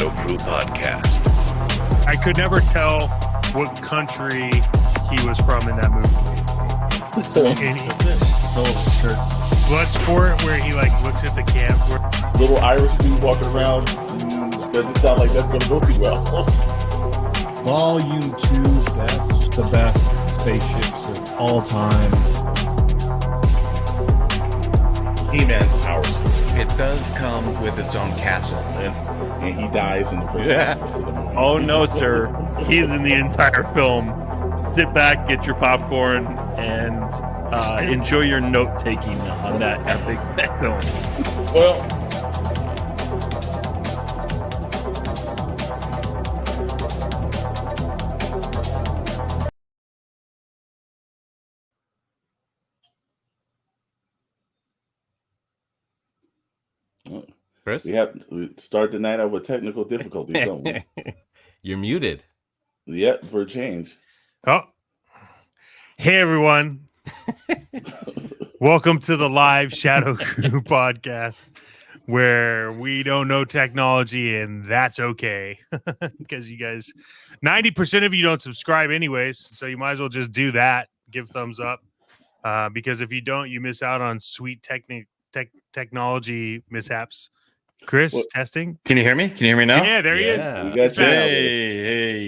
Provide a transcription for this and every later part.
Shadow Crew podcast. I could never tell what country he was from in that movie. Bloodsport, where he like looks at the camp. Little Irish dude walking around doesn't sound like that's going to go too well. Volume 2, that's the best spaceships of all time. He-Man's powers. It does come with its own castle. And he dies in the first Oh no, sir. He's in the entire film. Sit back, get your popcorn, and enjoy your note-taking on that epic film. Well, Chris? we start the night out with technical difficulties, don't we? You're muted. Yep, for a change. Oh. Hey, everyone. Welcome to the live Shadow Crew podcast, where we don't know technology, and that's okay. Because you guys, 90% of you don't subscribe anyways, so you might as well just do that. Give thumbs up. Because if you don't, you miss out on sweet technology mishaps. Chris, testing. Can you hear me? Can you hear me now? Yeah, there he is. We got you.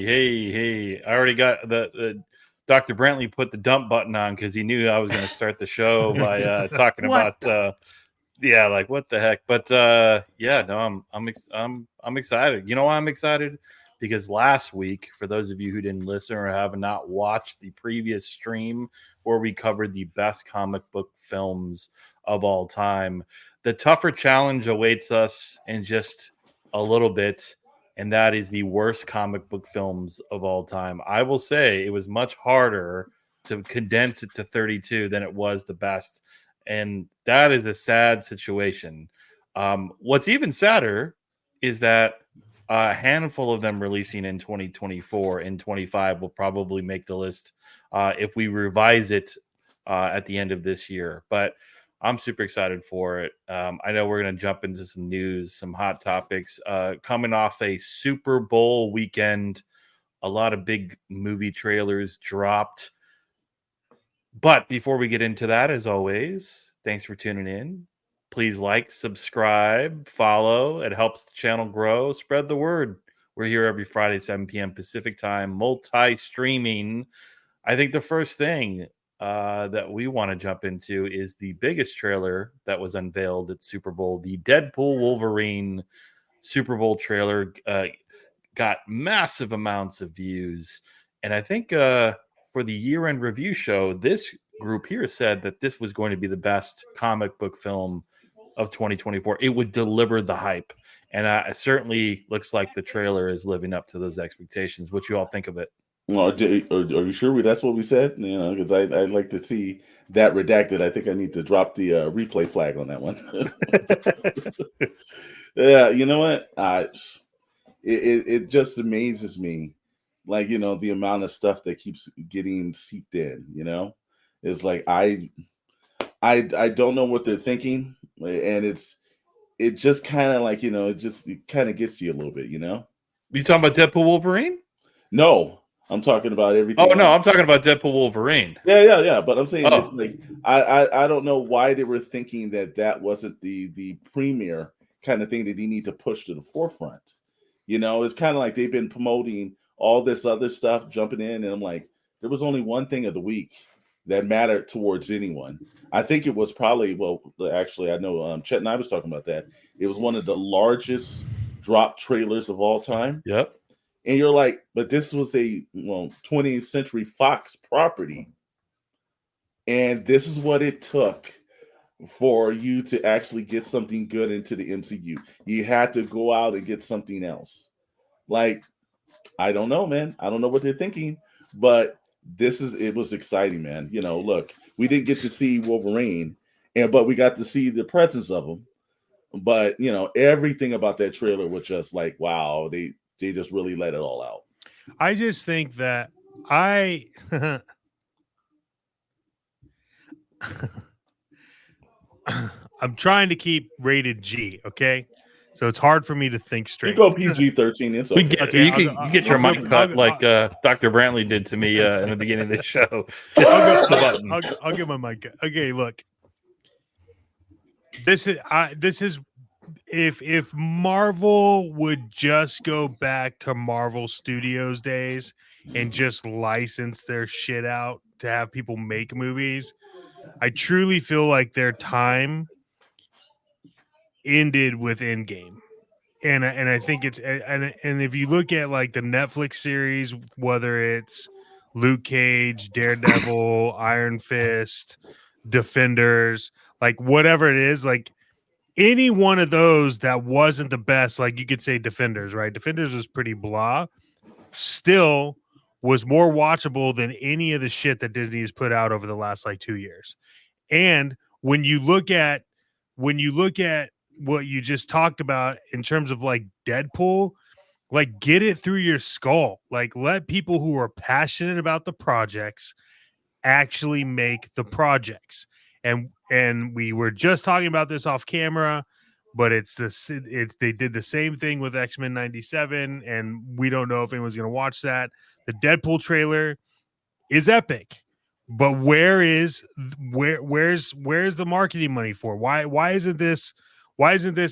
Hey. I already got the Dr. Brantley put the dump button on because he knew I was going to start the show by talking about like what the heck. But no, I'm excited. You know why I'm excited? Because last week, for those of you who didn't listen or have not watched the previous stream where we covered the best comic book films of all time, the tougher challenge awaits us in just a little bit, and that is the worst comic book films of all time. I will say it was much harder to condense it to 32 than it was the best, and that is a sad situation. What's even sadder is that a handful of them releasing in 2024 and 25 will probably make the list if we revise it at the end of this year. But I'm super excited for it. I know we're going to jump into some news, some hot topics. Coming off a Super Bowl weekend, a lot of big movie trailers dropped. But before we get into that, as always, thanks for tuning in. Please like, subscribe, follow. It helps the channel grow. Spread the word. We're here every Friday, 7 p.m. Pacific time, multi-streaming. I think the first thing that we want to jump into is the biggest trailer that was unveiled at Super Bowl. The Deadpool Wolverine Super Bowl trailer got massive amounts of views. And I think for the year-end review show, this group here said that this was going to be the best comic book film of 2024. It would deliver the hype. And it certainly looks like the trailer is living up to those expectations. What you all think of it? Well, are you sure that's what we said? You know, because I'd like to see that redacted. I think I need to drop the replay flag on that one. Yeah, you know what? It just amazes me, like, you know, the amount of stuff that keeps getting seeped in. You know, it's like I don't know what they're thinking, and it just kind of like, you know, it kind of gets to you a little bit. You know, You talking about Deadpool Wolverine? No. I'm talking about everything. Oh, no, I'm talking about Deadpool Wolverine. Yeah. But I'm saying it's like I don't know why they were thinking that wasn't the premier kind of thing that they need to push to the forefront. You know, it's kind of like they've been promoting all this other stuff, jumping in, and I'm like, there was only one thing of the week that mattered towards anyone. I think it was probably, well, actually, I know Chet and I was talking about that. It was one of the largest drop trailers of all time. Yep. And you're like, but this was a 20th Century Fox property. And this is what it took for you to actually get something good into the MCU. You had to go out and get something else. Like, I don't know, man. I don't know what they're thinking, but it was exciting, man. You know, look, we didn't get to see Wolverine, but we got to see the presence of him. But, you know, everything about that trailer was just like, wow, they just really let it all out. I just think that I'm trying to keep rated G, okay? So it's hard for me to think You straight. go PG-13. It's okay. You I'll can go- you get your I'll mic go- cut I'll- like Dr. Brantley did to me in the beginning of the show. Just press the button. I'll give my mic. Okay, look. This is if Marvel would just go back to Marvel Studios days and just license their shit out to have people make movies, I truly feel like their time ended with Endgame. And I think it's and if you look at like the Netflix series, whether it's Luke Cage, Daredevil, Iron Fist, Defenders, like whatever it is, like any one of those that wasn't the best, like you could say Defenders, right? Defenders was pretty blah, still was more watchable than any of the shit that Disney has put out over the last like 2 years. And when you look at what you just talked about in terms of like Deadpool, like get it through your skull. Like let people who are passionate about the projects actually make the projects. And we were just talking about this off camera, but they did the same thing with X-Men 97, and we don't know if anyone's going to watch that. The Deadpool trailer is epic. But where's the marketing money for? Why isn't this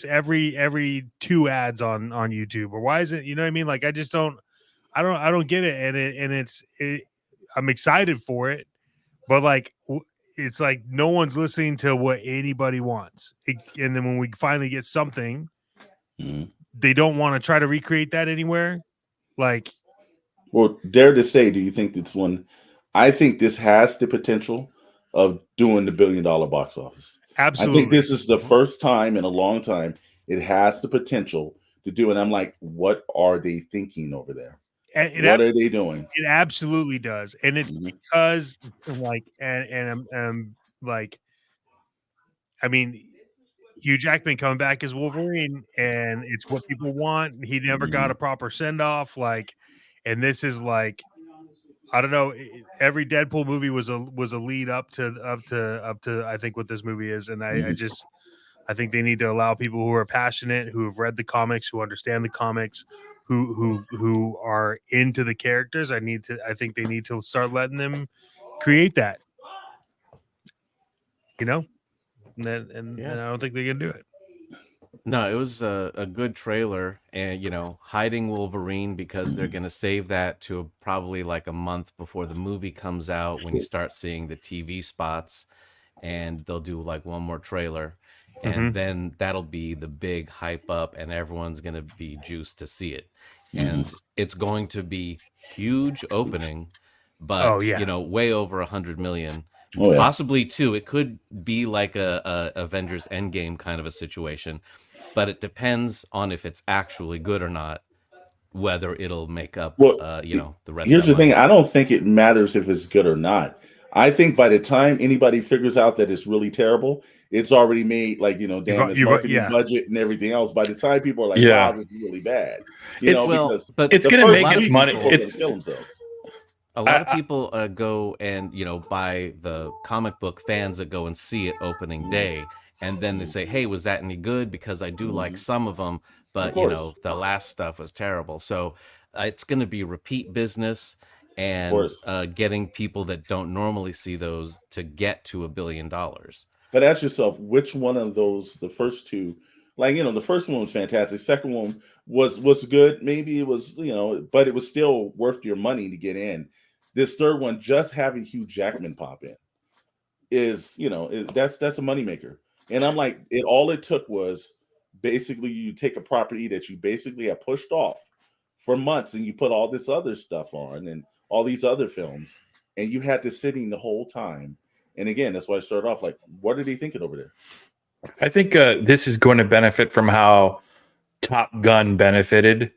every 2 ads on YouTube? Or why isn't, you know what I mean? Like I don't get it. And I'm excited for it, but like it's like no one's listening to what anybody wants. And then when we finally get something, they don't want to try to recreate that anywhere. Like, well, dare to say, do you think it's one? I think this has the potential of doing the $1 billion box office. absolutely. I think this is the first time in a long time it has the potential to do. And I'm like, what are they thinking over there? What are they doing? It absolutely does, and it's because like and like, I mean, Hugh Jackman coming back as Wolverine, and it's what people want. He never got a proper send off, like, and this is like, I don't know. Every Deadpool movie was a lead up to I think what this movie is, and I think they need to allow people who are passionate, who have read the comics, who understand the comics, who are into the characters. I think they need to start letting them create that. You know, and I don't think they can do it. No, it was a good trailer, and hiding Wolverine because they're gonna save that to probably like a month before the movie comes out when you start seeing the TV spots, and they'll do like one more trailer, and then that'll be the big hype up, and everyone's gonna be juiced to see it, and it's going to be huge opening, but way over 100 million. Oh, yeah. Possibly 2. It could be like a Avengers Endgame kind of a situation, but it depends on if it's actually good or not, whether it'll make up, the rest. Here's of the thing: I don't think it matters if it's good or not. I think by the time anybody figures out that it's really terrible, it's already made damn its marketing budget and everything else. By the time people are like, "Wow, this is really bad," but it's going to make its money. It's kill themselves. A lot of people go and buy the comic book fans that go and see it opening day, and then they say, "Hey, was that any good?" Because I do like some of them, but the last stuff was terrible. So it's going to be repeat business and getting people that don't normally see those to get to $1 billion. But ask yourself, which one of those, the first two, the first one was fantastic. Second one was good. Maybe it was, but it was still worth your money to get in. This third one, just having Hugh Jackman pop in is, that's a moneymaker. And I'm like, all it took was basically you take a property that you basically have pushed off for months and you put all this other stuff on and all these other films, and you had this sitting the whole time. And again, that's why I started off like, what are they thinking over there? I think this is going to benefit from how Top Gun benefited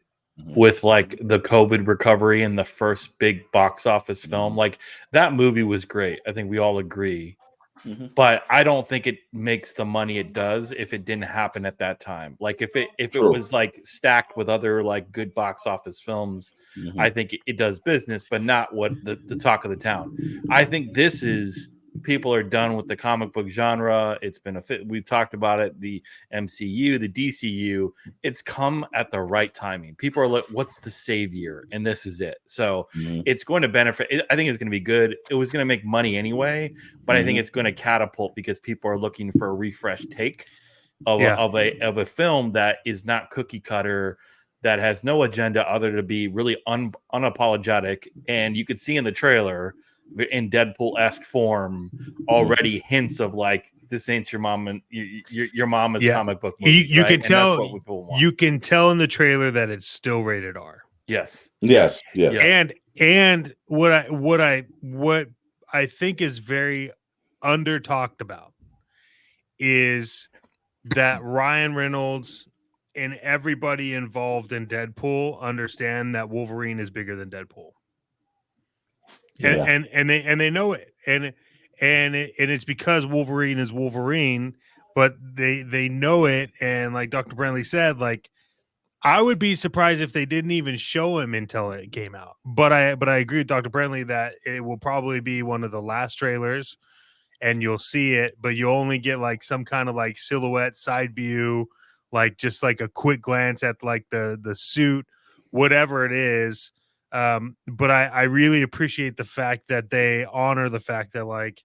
with like the COVID recovery and the first big box office film. Like that movie was great. I think we all agree. But I don't think it makes the money it does if it didn't happen at that time. Like if it was like stacked with other like good box office films, I think it does business, but not what the talk of the town. I think this is people are done with the comic book genre. It's been we've talked about it, the MCU, the DCU. It's come at the right timing. People are like, what's the savior? And this is it. So it's going to benefit. I think it's going to be good. It was going to make money anyway, but I think it's going to catapult because people are looking for a refresh take of a film that is not cookie cutter, that has no agenda other to be really unapologetic. And you could see in the trailer, in Deadpool-esque form, already hints of like, this ain't your mom and your mama's comic book movie. You right? can tell. That's what people want. You can tell in the trailer that it's still rated R. Yes. And what I think is very under talked about is that Ryan Reynolds and everybody involved in Deadpool understand that Wolverine is bigger than Deadpool. And they know it. And it's because Wolverine is Wolverine, but they know it. And like Dr. Brantley said, like, I would be surprised if they didn't even show him until it came out. But I agree with Dr. Brantley that it will probably be one of the last trailers and you'll see it, but you'll only get like some kind of like silhouette side view, like just like a quick glance at like the suit, whatever it is. But I really appreciate the fact that they honor the fact that like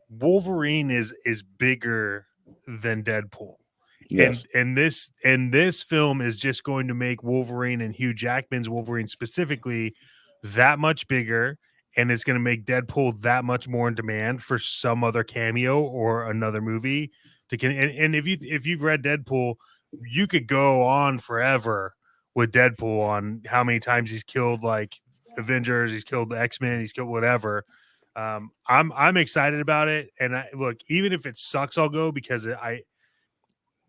Wolverine is bigger than Deadpool. Yes. And this film is just going to make Wolverine and Hugh Jackman's Wolverine specifically that much bigger, and it's going to make Deadpool that much more in demand for some other cameo or another movie. And if you've read Deadpool, you could go on forever with Deadpool on how many times he's killed like Avengers, he's killed the X-Men, he's killed whatever. I'm excited about it, and look, even if it sucks, I'll go because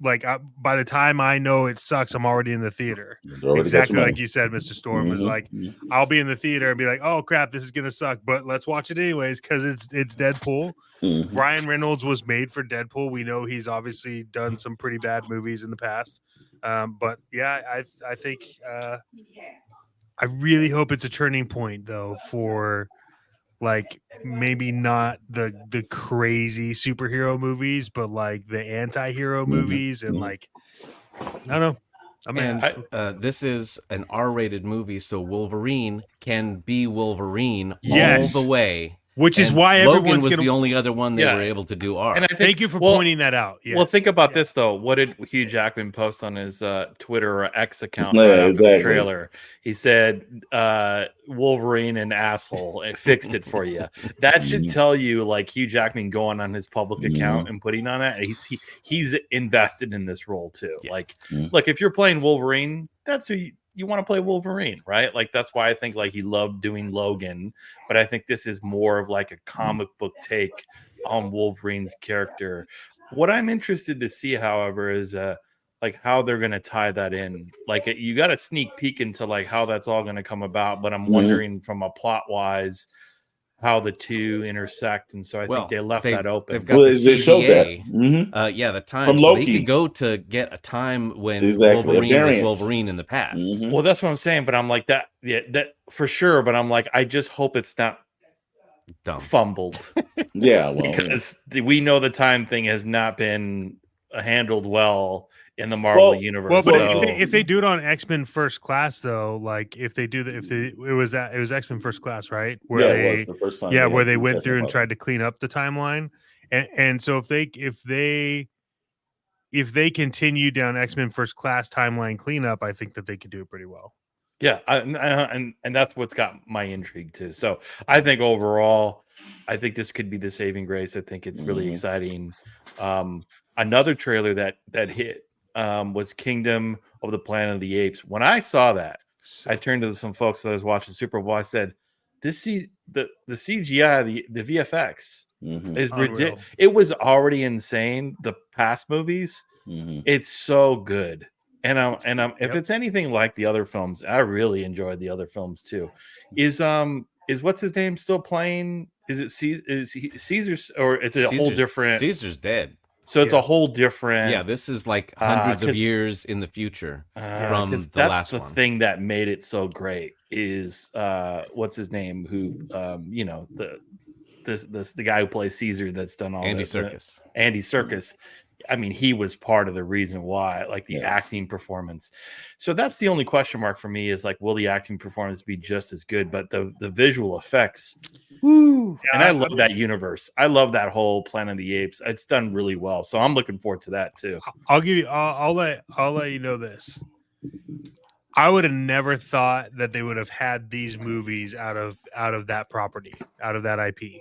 by the time I know it sucks, I'm already in the theater. Exactly like you said, Mr. Storm was like, I'll be in the theater and be like, oh crap, this is gonna suck, but let's watch it anyways because it's Deadpool. Ryan Reynolds was made for Deadpool. We know he's obviously done some pretty bad movies in the past, but yeah, I think I really hope it's a turning point though for like maybe not the crazy superhero movies, but like the anti-hero movies and like I don't know. This is an R-rated movie, so Wolverine can be Wolverine all the way. Which is why Logan was the only other one they were able to do R. And I think, thank you for pointing that out. Yes. Well, think about this though. What did Hugh Jackman post on his Twitter or X account after the trailer? He said, "Wolverine and asshole, it fixed it for you." That should tell you, like Hugh Jackman going on his public account and putting on it. He's invested in this role too. Yeah. Like, look, if you're playing Wolverine, that's who you want to play Wolverine, right? Like that's why I think like he loved doing Logan, but I think this is more of like a comic book take on Wolverine's character. What I'm interested to see, however, is like how they're going to tie that in. Like you got a sneak peek into like how that's all going to come about, but I'm wondering from a plot wise how the two intersect, and so I think they left that open. They showed that. The time. From so Loki. they could go to get a time when Wolverine was Wolverine in the past. Well, that's what I'm saying, but I'm like that for sure. But I'm like, I just hope it's not fumbled. Because we know the time thing has not been handled well in the Marvel universe. Well, but if they do it on X-Men First Class, though, like if they do it was X-Men First Class, right? Where it was the first time. Where they went through and tried to clean up the timeline, and so if they continue down X-Men First Class timeline cleanup, I think that they could do it pretty well. Yeah, and that's what's got my intrigue too. So I think overall, I think this could be the saving grace. I think it's really exciting. Another trailer that hit was Kingdom of the Planet of the Apes. When I saw that, I turned to some folks that I was watching Super Bowl. I said, the CGI, the VFX is ridiculous. It was already insane. The past movies, it's so good. And if it's anything like the other films, I really enjoyed the other films too. Is what's his name still playing? Is it Caesar's, or is it a whole different? Caesar's dead. So it's a whole different. Yeah, this is like hundreds of years in the future from the last one. That's the thing that made it so great is what's his name? Who the the guy who plays Caesar that's done all Andy the Serkis. Andy Serkis. I mean, he was part of the reason why, like the acting performance. So that's the only question mark for me is like, will the acting performance be just as good? But the visual effects, woo! And I love that universe. I love that whole Planet of the Apes. It's done really well. So I'm looking forward to that too. I'll give you. I'll let you know this. I would have never thought that they would have had these movies out of that property, out of that IP.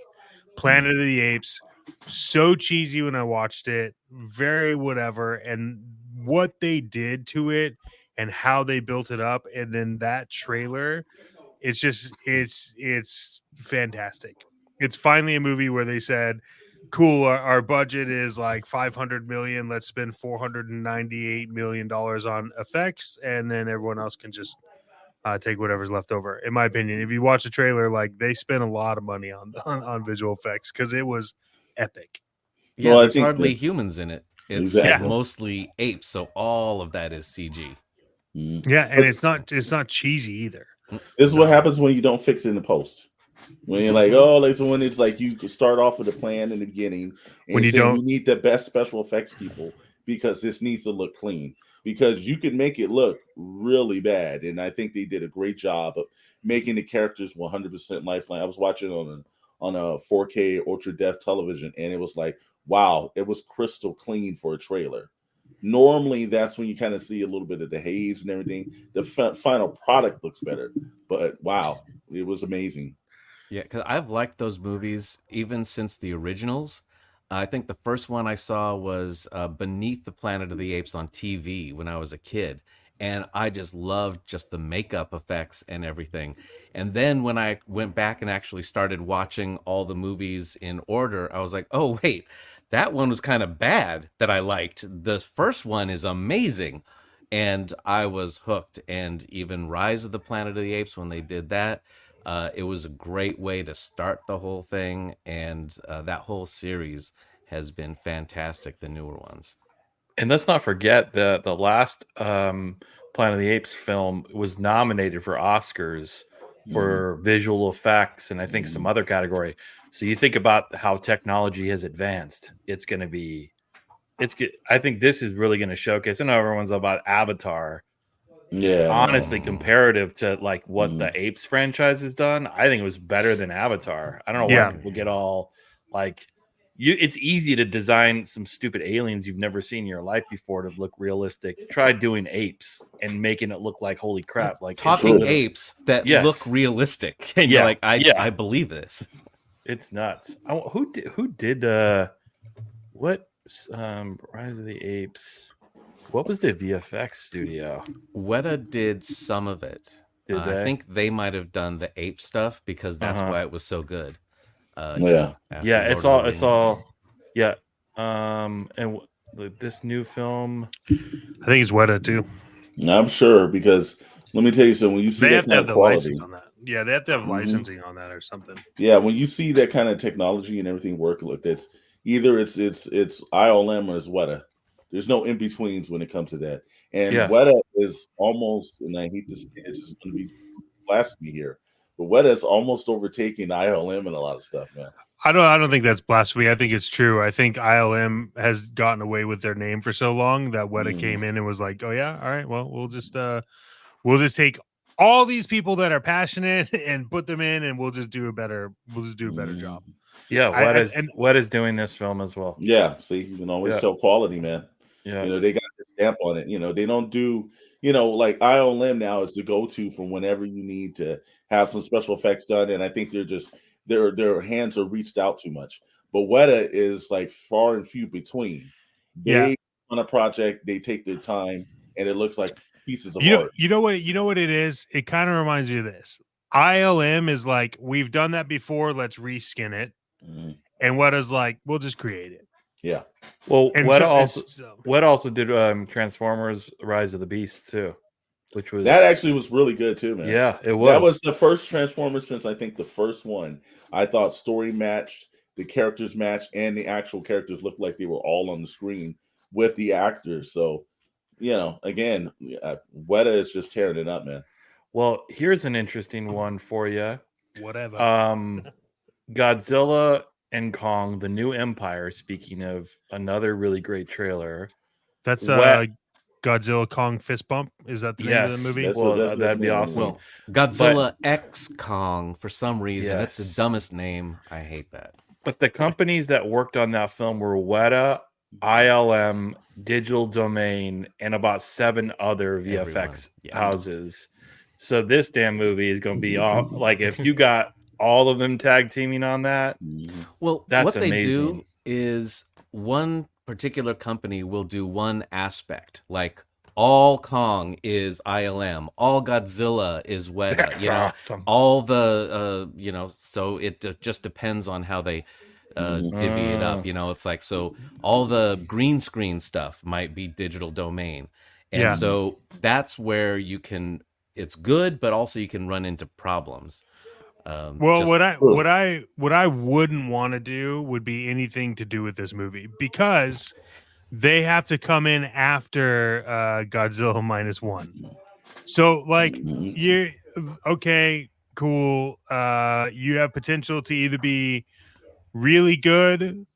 Planet of the Apes, so cheesy when I watched it, very whatever, and what they did to it and how they built it up, and then that trailer, it's just it's fantastic. It's finally a movie where they said, cool, our budget is like 500 million, let's spend 498 million dollars on effects, and then everyone else can just take whatever's left over. In my opinion, if you watch the trailer, like they spent a lot of money on visual effects because it was epic. Yeah, Well, I there's think hardly that- humans in it. It's Exactly. mostly apes, so all of that is CG. Yeah, and it's not cheesy either. This is what happens when you don't fix it in the post. When you're like, oh, like so when it's like you could start off with a plan in the beginning, and When you say, don't- we need the best special effects people because this needs to look clean. Because you can make it look really bad, and I think they did a great job of making the characters 100% lifeline. I was watching on a 4K ultra depth television, and it was like, wow, it was crystal clean for a trailer. Normally, that's when you kind of see a little bit of the haze and everything. The final product looks better, but wow, it was amazing. Yeah, because I've liked those movies even since the originals. I think the first one I saw was Beneath the Planet of the Apes on TV when I was a kid. And I just loved just the makeup effects and everything. And then when I went back and actually started watching all the movies in order, I was like, oh, wait, that one was kind of bad that I liked. The first one is amazing. And I was hooked. And even Rise of the Planet of the Apes, when they did that, it was a great way to start the whole thing, and that whole series has been fantastic, the newer ones. And let's not forget that the last Planet of the Apes film was nominated for Oscars for visual effects and I think some other category. So you think about how technology has advanced. It's going to be, I think this is really going to showcase. I know everyone's about Avatar. Yeah, Honestly, comparative to like what the Apes franchise has done, I think it was better than Avatar. I don't know why people get all like it's easy to design some stupid aliens you've never seen in your life before to look realistic. Try doing apes and making it look like holy crap, like talking apes that look realistic. And you're like, I believe this. It's nuts. Who did what Rise of the Apes? What was the VFX studio? Weta did some of it. Did they? I think they might have done the ape stuff because that's why it was so good. It's all. Yeah. And this new film, I think it's Weta too. I'm sure because let me tell you something. When you see They that have to kind have of the quality, license on that. Yeah, they have to have licensing on that or something. yeah, when you see that kind of technology and everything work, look, that's either it's ILM or it's Weta. There's no in betweens when it comes to that. And Weta is almost, and I hate to say it's just going to be blasphemy here, but Weta is almost overtaking ILM and a lot of stuff, man. I don't think that's blasphemy. I think it's true. I think ILM has gotten away with their name for so long that Weta came in and was like, "Oh yeah, all right, well we'll just take all these people that are passionate and put them in, and we'll just do a better job." Yeah, Weta's doing this film as well. Yeah, see, you can always show quality, man. Yeah, you know, they got their stamp on it. You know, they don't do, you know, like ILM now is the go-to for whenever you need to have some special effects done. And I think they're just their hands are reached out too much. But Weta is like far and few between. They on a project, they take their time, and it looks like pieces of art. You know what it is? It kind of reminds me of this. ILM is like, we've done that before, let's reskin it. And Weta's like, we'll just create it. Yeah. Well, Weta also did Transformers: Rise of the Beast too, which was that actually was really good too, man. Yeah, it was. That was the first Transformers since I think the first one. I thought story matched, the characters matched, and the actual characters looked like they were all on the screen with the actors. So, you know, again, Weta is just tearing it up, man. Well, here's an interesting one for you. Whatever. Godzilla and Kong, the New Empire. Speaking of another really great trailer, That's Wet. Godzilla Kong Fist Bump. Is that the name of the Yes, movie? That's well, what that's that'd be the name. awesome. Well, Godzilla X Kong, for some reason, it's the Yes. dumbest name. I hate that. But the companies that worked on that film were Weta, ILM, Digital Domain, and about 7 other VFX Everyone, yeah. houses. So this damn movie is going to be all like if you got all of them tag teaming on that. Well, That's what they amazing. do is one particular company will do one aspect, like all Kong is ILM, all Godzilla is Weta. That's awesome. All the so it just depends on how they divvy it up. It's like, so all the green screen stuff might be Digital Domain, and Yeah. so that's where it's good, but also you can run into problems. Well, just- what I wouldn't want to do would be anything to do with this movie, because they have to come in after Godzilla -1. So like you're okay, cool. You have potential to either be really good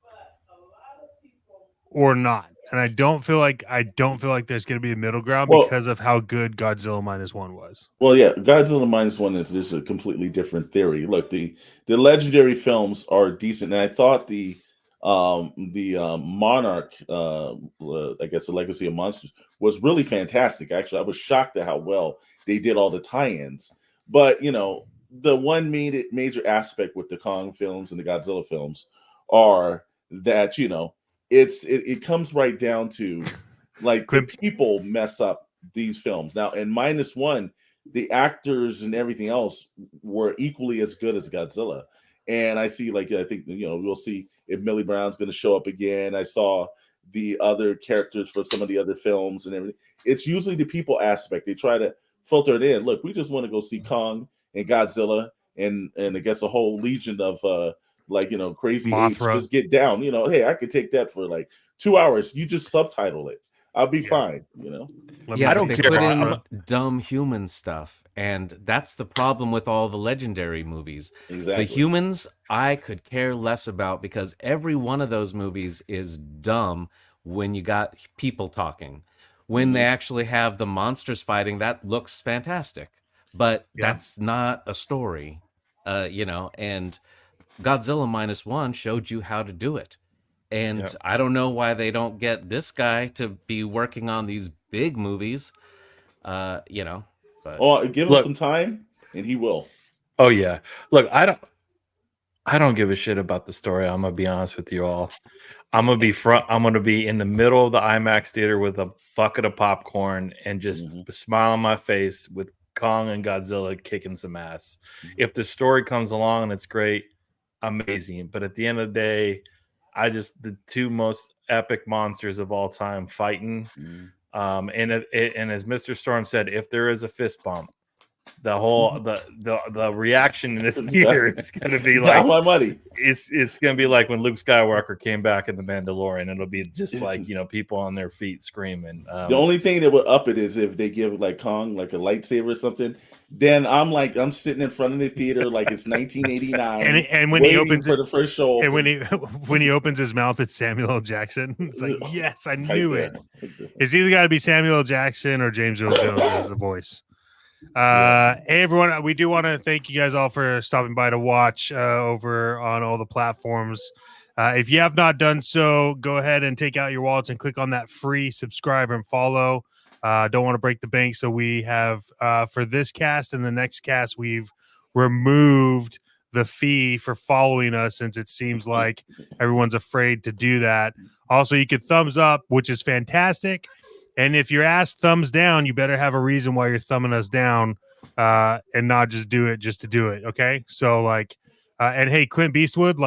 or not. And I don't feel like there's going to be a middle ground Well- because of how good Godzilla -1 was. Well, yeah, Godzilla -1 is just a completely different theory. Look, the legendary films are decent, and I thought the Monarch, I guess the Legacy of Monsters, was really fantastic. Actually, I was shocked at how well they did all the tie-ins. But the one major aspect with the Kong films and the Godzilla films are that it comes right down to like the people mess up these films. Now, in -1, the actors and everything else were equally as good as Godzilla. And I think we'll see if Millie Brown's going to show up again. I saw the other characters from some of the other films and everything. It's usually the people aspect. They try to filter it in. Look, we just want to go see Kong and Godzilla and I guess a whole legion of crazy apes Mothra. just get down. Hey, I could take that for like 2 hours. You just subtitle it. I'll be fine. I don't they care. put in dumb human stuff, and that's the problem with all the legendary movies. Exactly. The humans I could care less about, because every one of those movies is dumb when you got people talking. When they actually have the monsters fighting, that looks fantastic, but that's not a story. And Godzilla -1 showed you how to do it. And I don't know why they don't get this guy to be working on these big movies, But give him some time, and he will. Oh yeah, look, I don't give a shit about the story. I'm gonna be honest with you all. I'm gonna be in the middle of the IMAX theater with a bucket of popcorn and just a smile on my face with Kong and Godzilla kicking some ass. If the story comes along and it's great, amazing. But at the end of the day, the two most epic monsters of all time fighting. And as Mr. Storm said, if there is a fist bump, the whole the reaction in the theater is going to be like my money. It's going to be like when Luke Skywalker came back in The Mandalorian. It'll be just like people on their feet screaming. The only thing that would up it is if they give like Kong like a lightsaber or something. Then I'm sitting in front of the theater like it's 1989, and when he opens for the first show, and when he opens his mouth, it's Samuel L. Jackson. It's like, yes, I knew it. It's either got to be Samuel L. Jackson or James Earl Jones as the voice. Hey everyone, we do want to thank you guys all for stopping by to watch over on all the platforms. If you have not done so, go ahead and take out your wallets and click on that free subscribe and follow. Don't want to break the bank, so we have for this cast and the next cast, we've removed the fee for following us, since it seems like everyone's afraid to do that. Also, you could thumbs up, which is fantastic. And if you're asked thumbs down, you better have a reason why you're thumbing us down, and not just do it just to do it. Okay. So and hey, Clint Beastwood,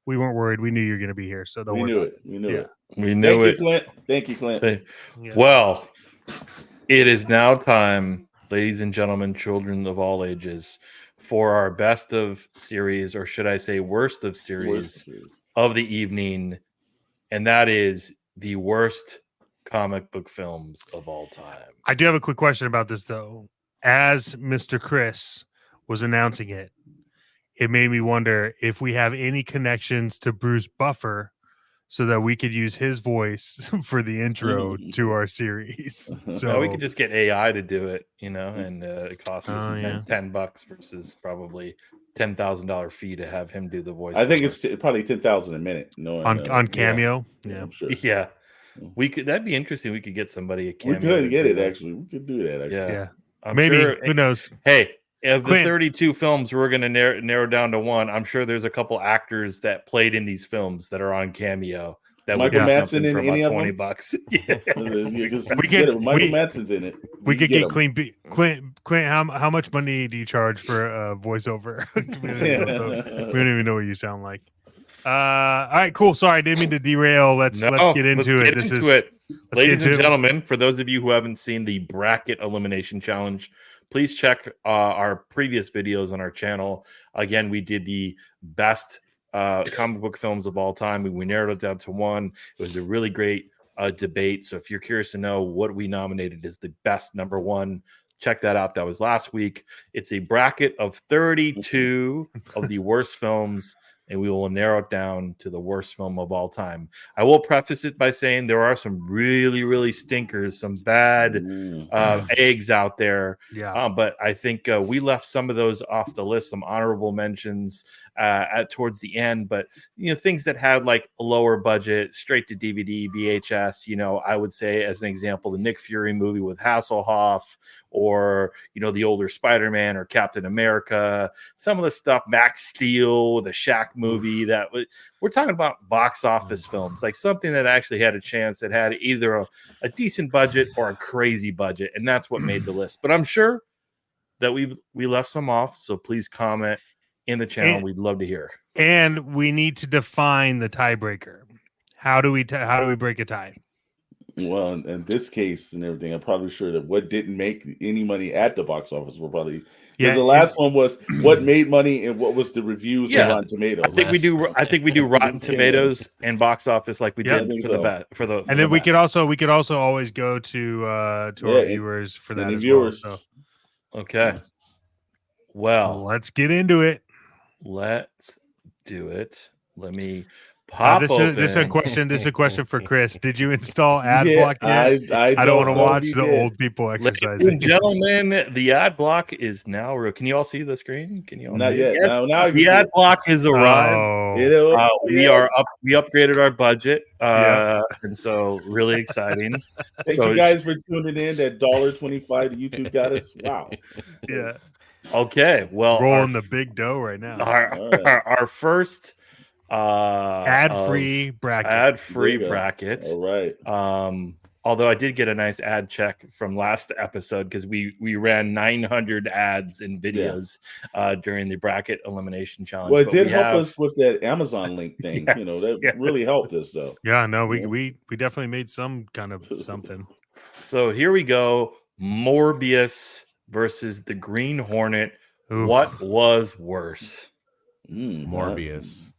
we weren't worried. We knew you were going to be here. So don't worry. We knew it. We knew it. Clint. Thank you, Clint. Well, it is now time, ladies and gentlemen, children of all ages, for our best of series, or should I say worst of series of the evening. And that is the worst comic book films of all time. I do have a quick question about this, though. As Mr. Chris was announcing it, it made me wonder if we have any connections to Bruce Buffer so that we could use his voice for the intro to our series. So we could just get AI to do it, and it costs us $10 versus probably $10,000 fee to have him do the voice. I think it's probably 10,000 a minute. On Cameo. Yeah, I'm sure. Yeah, we could. That'd be interesting. We could get somebody a Cameo. We could get it actually. We could do that. Actually. Yeah. I'm maybe. Sure, who knows? Hey, of the 32 films we're going to narrow down to one, I'm sure there's a couple actors that played in these films that are on Cameo. That Michael Madsen in any of them? $20. Yeah. Michael Madsen's in it. We could get Clint. How much money do you charge for a voiceover? we don't even know what you sound like. All right, cool. Sorry, I didn't mean to derail. Let's get into it. Ladies and gentlemen, for those of you who haven't seen the bracket elimination challenge, please check our previous videos on our channel. Again, we did the best comic book films of all time. We narrowed it down to one. It was a really great debate. So if you're curious to know what we nominated as the best number one, check that out. That was last week. It's a bracket of 32 of the worst films, and we will narrow it down to the worst film of all time. I will preface it by saying there are some really, really stinkers, some bad eggs out there. Yeah. But I think we left some of those off the list, some honorable mentions towards the end. But, things that had like a lower budget, straight to DVD, VHS, I would say as an example, the Nick Fury movie with Hasselhoff, or, the older Spider-Man or Captain America, some of the stuff, Max Steel, the Shaq movie, we're talking about box office films, like something that actually had a chance, that had either a decent budget or a crazy budget. And that's what made the list. But I'm sure that we left some off. So please comment in the channel. We'd love to hear. And we need to define the tiebreaker. How do we break a tie? Well, in this case and everything, I'm probably sure that what didn't make any money at the box office were probably, because the last one was what made money and what was the reviews on Rotten Tomatoes. I think we do Rotten Tomatoes and box office like we did for the. And then we could also always go to our viewers for that as well. So. Okay. Well, let's get into it. Let's do it. Let me pop this open. This is a question for Chris. Did you install ad block yet? I don't want to watch the old people exercising. Ladies and gentlemen, the ad block is now real. Can you all see the screen? Can you all Not see yet. It? Yes, now the ad block has arrived. We upgraded our budget, and so really exciting. Thank you guys for tuning in. That $1.25 YouTube got us. Wow. Yeah. Okay. Well, rolling the big dough right now. Our first ad-free bracket. All right. Although I did get a nice ad check from last episode, because we ran 900 ads and videos during the bracket elimination challenge. Well, it did help us with that Amazon link thing. Yes, that really helped us, though. Yeah, no, we definitely made some kind of something. So here we go. Morbius versus the Green Hornet. Oof. What was worse? Morbius.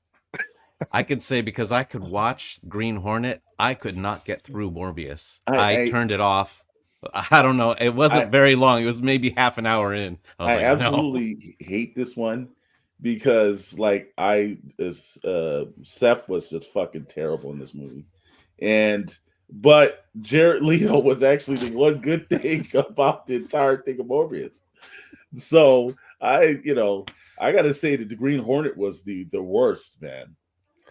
I could say, because I could watch Green Hornet, I could not get through Morbius. I turned it off. I don't know. It wasn't very long. It was maybe half an hour in. I absolutely hate this one, because Seth was just fucking terrible in this movie. But Jared Leto was actually the one good thing about the entire thing of Morbius. So I gotta say that the Green Hornet was the worst, man.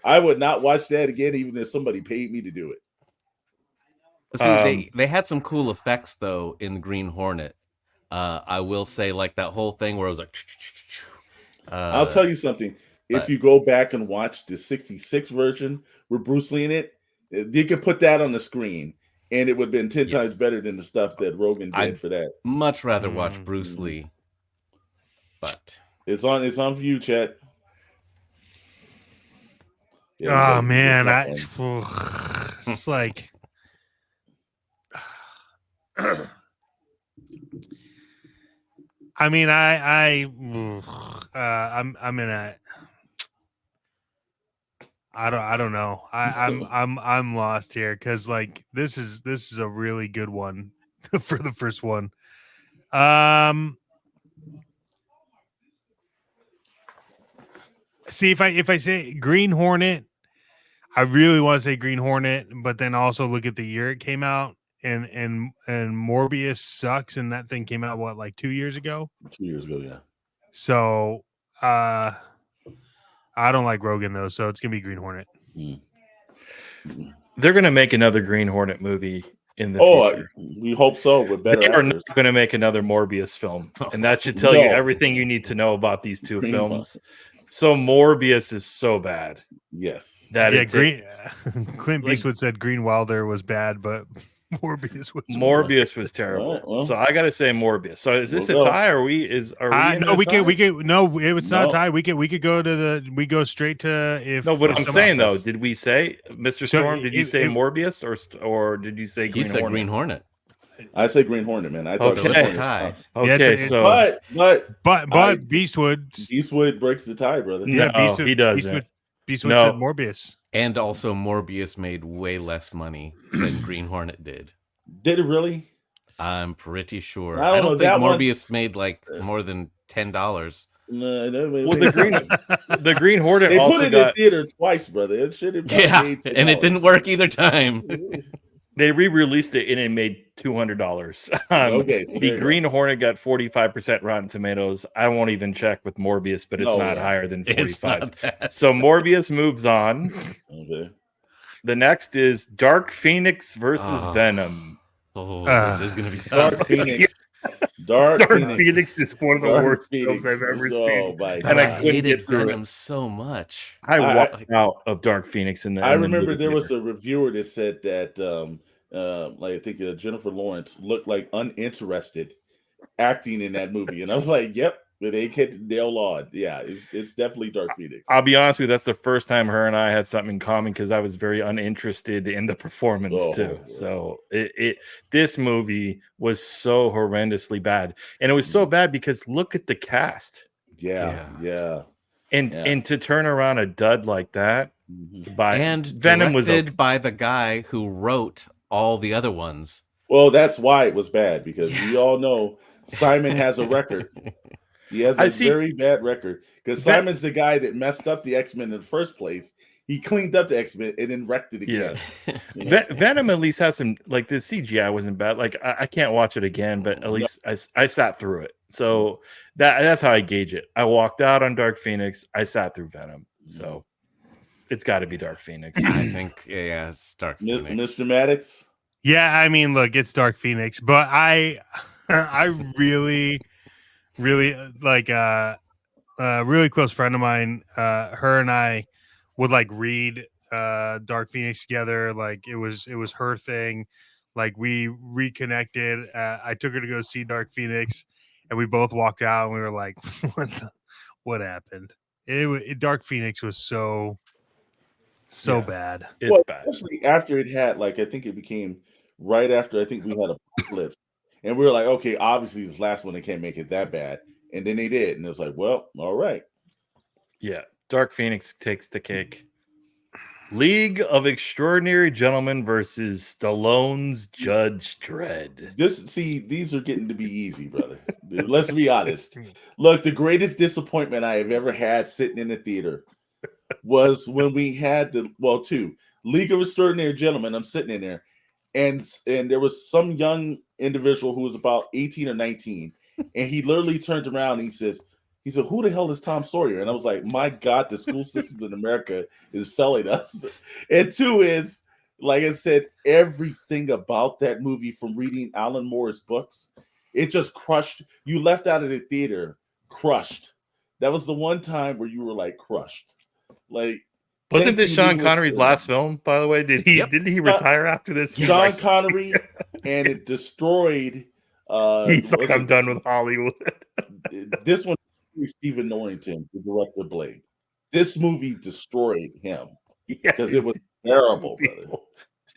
I would not watch that again, even if somebody paid me to do it. See, they had some cool effects though in the Green Hornet. I will say, like that whole thing where it was like. I'll tell you something. If you go back and watch the '66 version with Bruce Lee in it, you could put that on the screen, and it would have been 10 times better than the stuff that Rogan did for that. Much rather watch Bruce Lee, but it's on for you, chat. Yeah, man, it's like. I mean, I'm in a. I don't know. I'm lost here, because like this is a really good one for the first one. See, if I say Green Hornet, I really want to say Green Hornet, but then also look at the year it came out, and Morbius sucks, and that thing came out what, like 2 years ago. 2 years ago, yeah. So I don't like Rogan though, so it's gonna be Green Hornet. They're gonna make another Green Hornet movie in the future. We hope so with better They are actors. not gonna make another Morbius film, and that should tell you everything you need to know about these two films. So Morbius is so bad. Yes. That Clint Eastwood said Green Wilder was bad, but Morbius was terrible. Right, well, so I gotta say Morbius. So is this we'll a go. tie? Are we? No, we can. No, it's not a tie. We could go to we go straight to if. No, but I'm saying though, says- did we say Mr. Storm? Did you say Morbius or did you say He Green said Hornet? Green Hornet. I say Green Hornet, man. I thought So Green it's a Hornet was tie. fine. Okay, so but Eastwood breaks the tie, brother. No, he doesn't. Beastwood said Morbius. And also, Morbius made way less money than Green Hornet did. Did it really? I'm pretty sure. I don't know, think that one- Morbius made like more than $10. No, Well, the Green Hornet they also put it got in theater twice, brother. It should have and it didn't work either time. They re-released it and it made $200. Okay, so there the you Green Hornet got 45% Rotten Tomatoes. I won't even check with Morbius, but it's not higher than 45. So Morbius moves on. Okay. The next is Dark Phoenix versus Venom. Oh, this is gonna be Dark Phoenix. Dark Phoenix is one of the worst films I've ever seen. And I hated Venom so much. I walked out of Dark Phoenix in the. I remember there was a reviewer that said that, like I think Jennifer Lawrence looked like uninterested acting in that movie, and I was like, "Yep, they hit nail on." Yeah, it's definitely Dark Phoenix. I'll be honest with you, that's the first time her and I had something in common because I was very uninterested in the performance too. So this movie was so horrendously bad, and it was so bad because look at the cast. Yeah. And to turn around a dud like that and Venom was by the guy who wrote all the other ones. Well, that's why it was bad, because we all know Simon has a record. He has a very bad record because Simon's the guy that messed up the X-Men in the first place. He cleaned up the X-Men and then wrecked it again. Yeah. Venom at least has some, like, the CGI wasn't bad. Like I can't watch it again, but at least I sat through it. So that's how I gauge it. I walked out on Dark Phoenix. I sat through Venom. So it's got to be Dark Phoenix. I think it's Dark Phoenix. Mr. Maddox. Yeah, I mean, look, it's Dark Phoenix, but I really like a really close friend of mine. Her and I would like read Dark Phoenix together. Like it was her thing. Like we reconnected. I took her to go see Dark Phoenix, and we both walked out and we were like, what happened? Dark Phoenix was so bad. It's bad. Especially after it had, like, I think it became right after I think we had Apocalypse, and we were like, okay, obviously this last one they can't make it that bad, and then they did, and it was like, well, all right. Yeah, Dark Phoenix takes the cake. League of Extraordinary Gentlemen versus Stallone's Judge Dredd. These are getting to be easy, brother. Let's be honest. Look, the greatest disappointment I have ever had sitting in the theater was when we had two League of Extraordinary Gentlemen. I'm sitting in there, and there was some young individual who was about 18 or 19, and he literally turns around and he said, who the hell is Tom Sawyer? And I was like, my God, the school system in America is failing us. And two is, like I said, everything about that movie, from reading Alan Moore's books, it just crushed. You left out of the theater crushed. That was the one time where you were like crushed. Like, wasn't this Sean Connery's last film, by the way? Didn't he retire after this? Sean Connery, and it destroyed. He's like, I'm done with Hollywood. This one, Stephen Norrington, the director of Blade. This movie destroyed him because it was terrible, brother.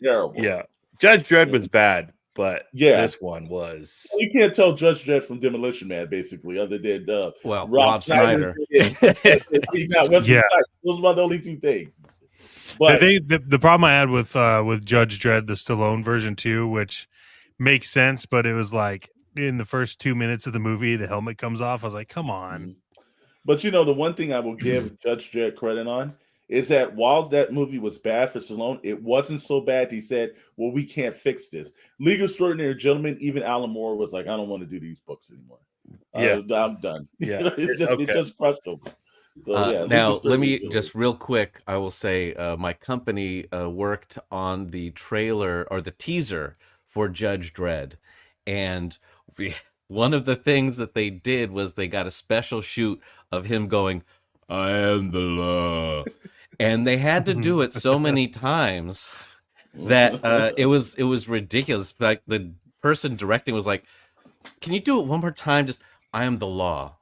Terrible. Yeah, Judge Dredd was bad, but this one was. You can't tell Judge Dredd from Demolition Man, basically, other than Rob Snyder. Those are about the only two things. But the problem I had with Judge Dredd, the Stallone version too, which makes sense, but it was like in the first 2 minutes of the movie, the helmet comes off. I was like, come on. But the one thing I will give Judge Dredd credit on is that while that movie was bad for Stallone, it wasn't so bad. He said, "Well, we can't fix this." League of Extraordinary Gentlemen, even Alan Moore was like, "I don't want to do these books anymore. Yeah. I'm done." Yeah. It just crushed him. So yeah. League of Now, let Extraordinary me Gentlemen. just real quick. I will say my company worked on the trailer or the teaser for Judge Dredd, and one of the things that they did was they got a special shoot of him going, "I am the law," and they had to do it so many times that it was ridiculous. Like the person directing was like, "Can you do it one more time? Just I am the law.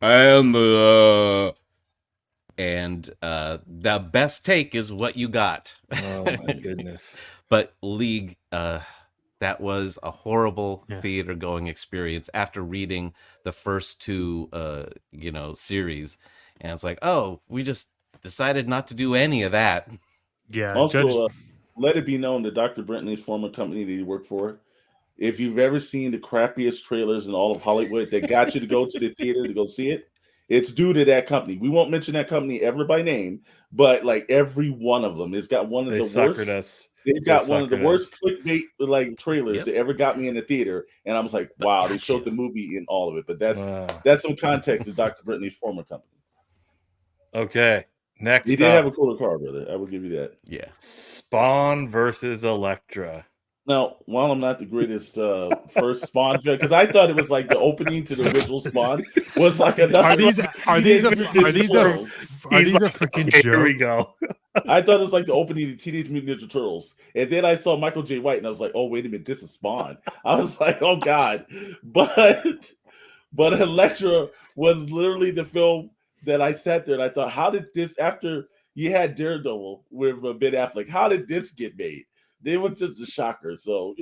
I am the law." And the best take is what you got. Oh my goodness. But League, that was a horrible theater going experience after reading the first two, series. And it's like, oh, we just decided not to do any of that. Yeah. Also, let it be known that Dr. Brentley's former company that he worked for, if you've ever seen the crappiest trailers in all of Hollywood that got you to go to the theater to go see it, it's due to that company. We won't mention that company ever by name, but like every one of them, it's got one of They the suckered worst. us. They've got one of the suckered worst us. clickbait like trailers Yep. that ever got me in the theater, and I was like, "Wow!" They showed the movie in all of it, but that's some context to Dr. Brentley's former company. Okay. Next He did have a up, cooler car, brother. I will give you that. Yeah. Spawn versus Elektra. Now, while I'm not the greatest first Spawn fan, because I thought it was like the opening to the original Spawn was like another. Are these a freaking Okay, here we joke? go. I thought it was like the opening to Teenage Mutant Ninja Turtles, and then I saw Michael J. White, and I was like, "Oh, wait a minute, this is Spawn." I was like, "Oh God," but Elektra was literally the film that I sat there and I thought, "How did this?" After you had Daredevil with Ben Affleck, how did this get made? They were just a shocker. So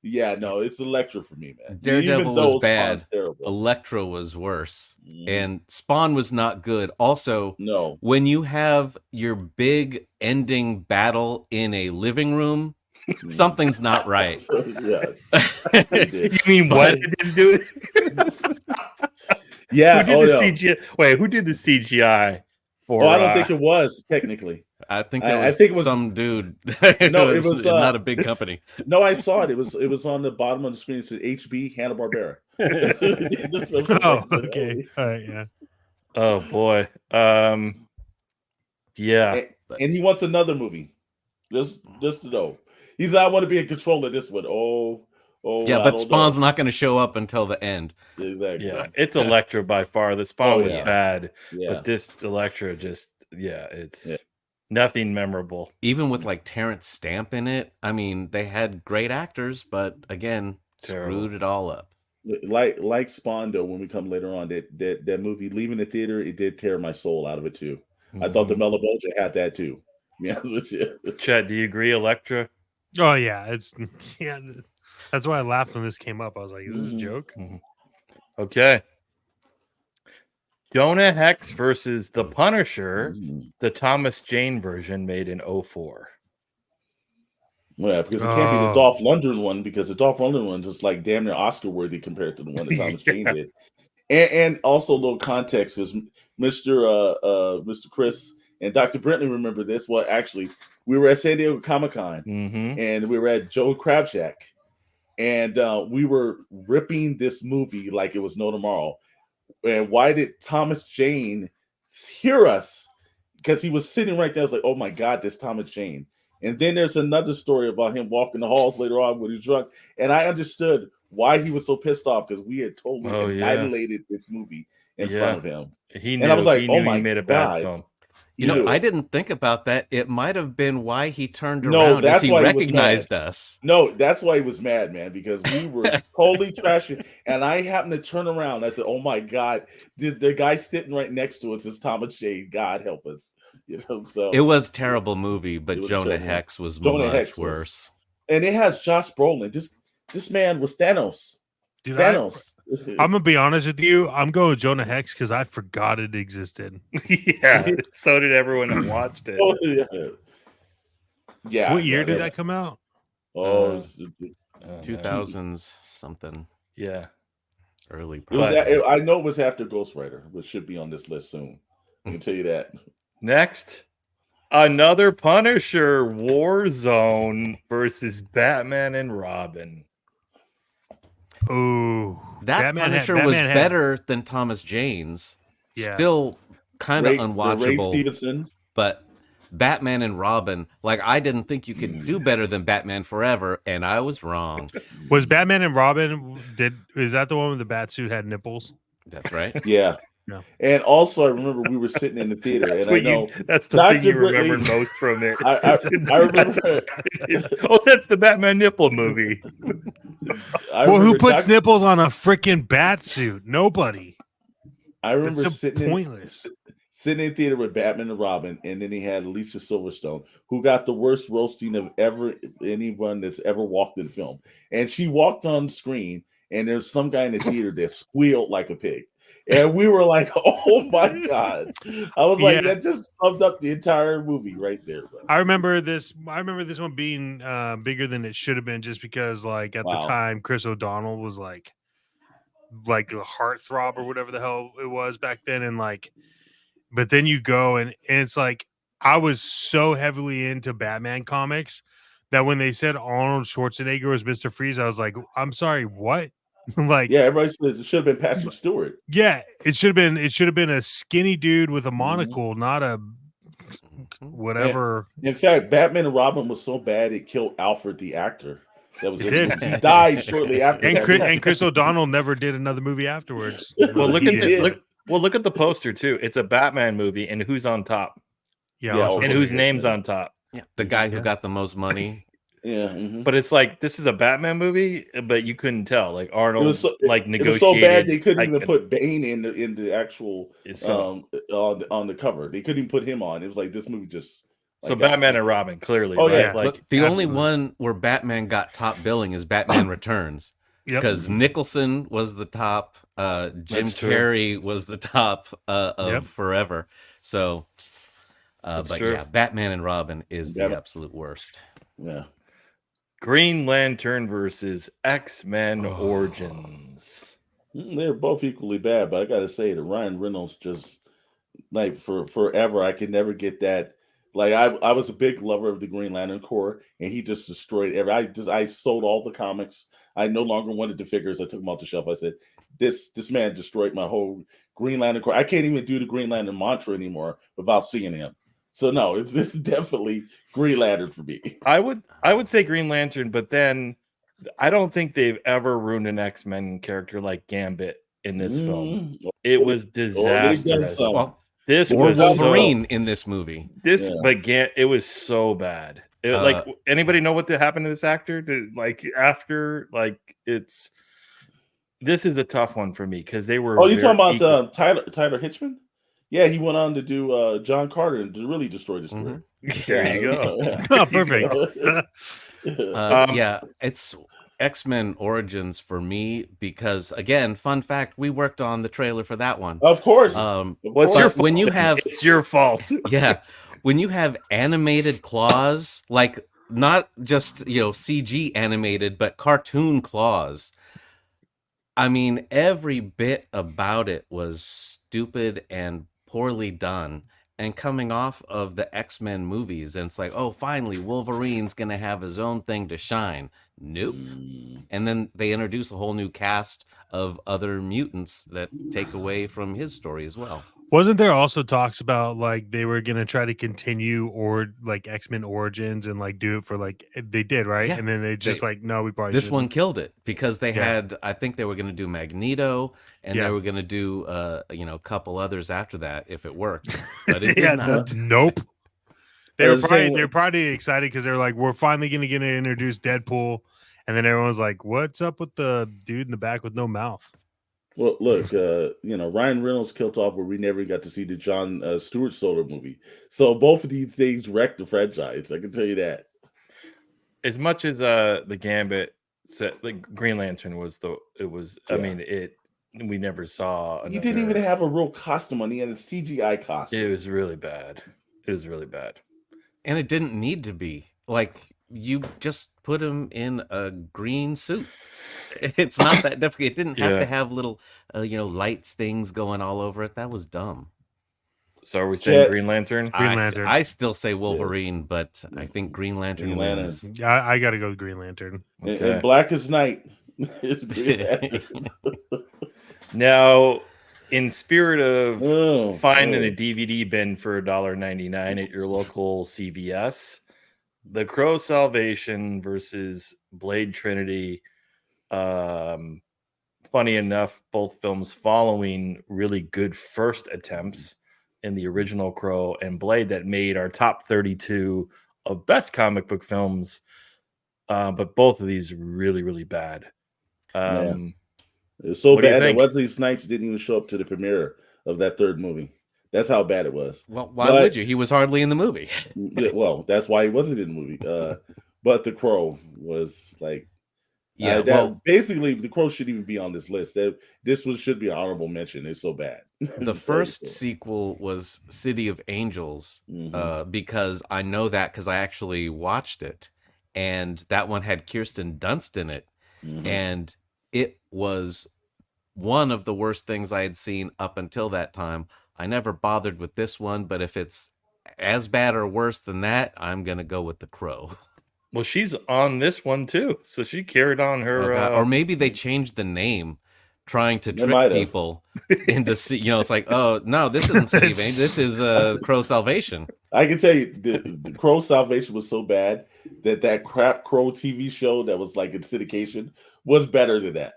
yeah, no, it's Elektra for me, man. Daredevil Even though was bad. Spawn's terrible. Elektra was worse. And Spawn was not good. Also, No. when you have your big ending battle in a living room, something's not right. Yeah. You mean what did do it? Yeah. Who did the CGI? Wait, who did the CGI for? I don't think it was technically. I think that was, I think it was some dude. No, it was not a big company. No, I saw it. It was on the bottom of the screen. It said HB Hanna-Barbera. Oh, okay. All right, yeah. Oh boy. Yeah. And he wants another movie. Just to know. He's I want to be in control of this one. Oh, yeah, but Spawn's not going to show up until the end. Exactly. Yeah, it's Elektra by far. The Spawn was yeah. bad, Yeah. but this Elektra just it's nothing memorable. Even with like Terrence Stamp in it, I mean, they had great actors, but again, screwed it all up. Like Spawn though, when we come later on, that movie leaving the theater, it did tear my soul out of it too. I thought the Meliboja had that too. Yeah, Chet, do you agree, Elektra? Oh yeah, that's why I laughed when this came up. I was like, "Is this a joke?" Okay. Jonah Hex versus The Punisher, the Thomas Jane version made in 2004. Yeah, because it can't be the Dolph Lundgren one, because the Dolph Lundgren one's just like damn near Oscar worthy compared to the one that Thomas Jane did. And also a little context, because Mr. Chris and Dr. Brentley remember this. Well, actually, we were at San Diego Comic-Con and we were at Joe Crabshack, and we were ripping this movie like it was no tomorrow. And why did Thomas Jane hear us? Because he was sitting right there. I was like, oh my God, this Thomas Jane. And then there's another story about him walking the halls later on when he was drunk. And I understood why he was so pissed off, because we had totally annihilated this movie in front of him. And I was like, oh my he made a bad film. You know, I didn't think about that. It might have been why he turned around, that's as he why recognized us. No, that's why he was mad, man, because we were totally trashing. And I happened to turn around. I said, oh my God, the guy sitting right next to us is Thomas Jane. God help us. So it was a terrible movie, but Jonah Hex was much worse. And it has Josh Brolin. This man was Thanos. Dude, Thanos. I'm gonna be honest with you. I'm going with Jonah Hex because I forgot it existed. Yeah, so did everyone who watched it. Oh, yeah. What year did that come out? 2000s something. Yeah. Early. It was. Probably. I know it was after Ghost Rider, which should be on this list soon. I can tell you that. Next, another Punisher Warzone versus Batman and Robin. Ooh, That Punisher was better than Thomas Jane's. Yeah. Still kind of Ray unwatchable. Stevenson. But Batman and Robin, like, I didn't think you could do better than Batman Forever, and I was wrong. Was Batman and Robin? Is that the one with the bat suit had nipples? That's right. Yeah. No. And also, I remember we were sitting in the theater, That's and I know that's the Dr. thing you Brittley- remember most from it. I remember. Oh, that's the Batman nipple movie. Well, who puts nipples on a freaking bat suit? Nobody. I remember That's so pointless. Sitting in theater with Batman and Robin, and then he had Alicia Silverstone, who got the worst roasting of anyone that's ever walked in film. And she walked on screen, and there's some guy in the theater that squealed like a pig. And we were like, oh my God. I was like, that just summed up the entire movie right there. Bro. I remember this one being bigger than it should have been, just because, like, at the time, Chris O'Donnell was like a heartthrob or whatever the hell it was back then. And like, but then you go and it's like, I was so heavily into Batman comics that when they said Arnold Schwarzenegger was Mr. Freeze, I was like, I'm sorry, what? Like, yeah, everybody said it should have been Patrick Stewart. Yeah, it should have been a skinny dude with a monocle, not a whatever. In fact, Batman and Robin was so bad it killed Alfred the actor. That was it. He died shortly after. And Chris O'Donnell never did another movie afterwards. Well, look at the poster too. It's a Batman movie, and who's on top? And whose name's on top? Yeah, the guy who got the most money. Yeah, but it's like, this is a Batman movie, but you couldn't tell. Like, Arnold negotiated. It was so bad they couldn't even put Bane in the actual on the cover. They couldn't even put him on. It was like, this movie just. So Batman and Robin, clearly. Oh, right? yeah. Like, look, the only one where Batman got top billing is Batman Returns. Because Nicholson was the top, Jim Carrey was the top of Forever. So, yeah, Batman and Robin is the absolute worst. Yeah. Green Lantern versus X-Men Origins. They're both equally bad, but I gotta say that Ryan Reynolds just, like, for forever, I could never get that. Like, I was a big lover of the Green Lantern Corps, and he just destroyed I sold all the comics. I no longer wanted the figures. I took them off the shelf. I said, this man destroyed my whole Green Lantern Corps. I can't even do the Green Lantern mantra anymore without seeing him. So no, it's definitely Green Lantern for me. I would say Green Lantern, but then I don't think they've ever ruined an X-Men character like Gambit in this film. It was disastrous. This was Wolverine in this movie. It was so bad. Like, anybody know what happened to this actor? This is a tough one for me because they were. Oh, you talking about Tyler Hitchman? Yeah, he went on to do John Carter and to really destroy this career. There you go. Oh, perfect. It's X-Men Origins for me because, again, fun fact, we worked on the trailer for that one. Of course. What's your fault? When you have, it's your fault. Yeah, when you have animated claws, like not just CG animated, but cartoon claws. I mean, every bit about it was stupid and poorly done. And coming off of the X-Men movies, and it's like, oh, finally, Wolverine's going to have his own thing to shine. Nope. And then they introduce a whole new cast of other mutants that take away from his story as well. Wasn't there also talks about, like, they were going to try to continue X-Men Origins and, like, do it for, like, they did, right? Yeah. And then they just no, we probably This shouldn't. one killed it because they had, I think they were going to do Magneto and they were going to do, a couple others after that if it worked. But it did not. Nope. They were probably excited because they were like, we're finally going to get to introduce Deadpool. And then everyone's like, what's up with the dude in the back with no mouth? Well, look, Ryan Reynolds killed off where we never got to see the John Stewart Solar movie. So both of these things wrecked the franchise. I can tell you that. As much as the Gambit set, like Green Lantern I mean, we never saw. He didn't even have a real costume on. He had a CGI costume. It was really bad. And it didn't need to be. Like, you just put him in a green suit. It's not that difficult. It didn't have to have little, lights things going all over it. That was dumb. So are we saying Jet- Green Lantern? Green Lantern. I still say Wolverine, but I think Green Lantern Green Lantern. wins. Yeah, I got to go with Green Lantern. Okay. And Blackest Night is Green Lantern. Now, in spirit of Oh, finding oh. a DVD bin for $1.99 at your local CVS, The Crow Salvation versus Blade Trinity. Funny enough, both films following really good first attempts in the original Crow and Blade that made our top 32 of best comic book films. But both of these really, really bad. It was so What do you bad that think? Wesley Snipes didn't even show up to the premiere of that third movie. That's how bad it was. Well, why would you? He was hardly in the movie. Yeah, well, that's why he wasn't in the movie. But The Crow was like, basically The Crow shouldn't even be on this list. This one should be an honorable mention. It's so bad. The first sequel was City of Angels, because I know that because I actually watched it, and that one had Kirsten Dunst in it, and it was one of the worst things I had seen up until that time. I never bothered with this one, but if it's as bad or worse than that, I'm gonna go with The Crow. Well, she's on this one too, so she carried on her. Or maybe they changed the name, trying to They trick might have. people into it's like, oh no, this isn't City of Angels, this is Crow Salvation. I can tell you the Crow Salvation was so bad that crap Crow TV show that was like in syndication was better than that.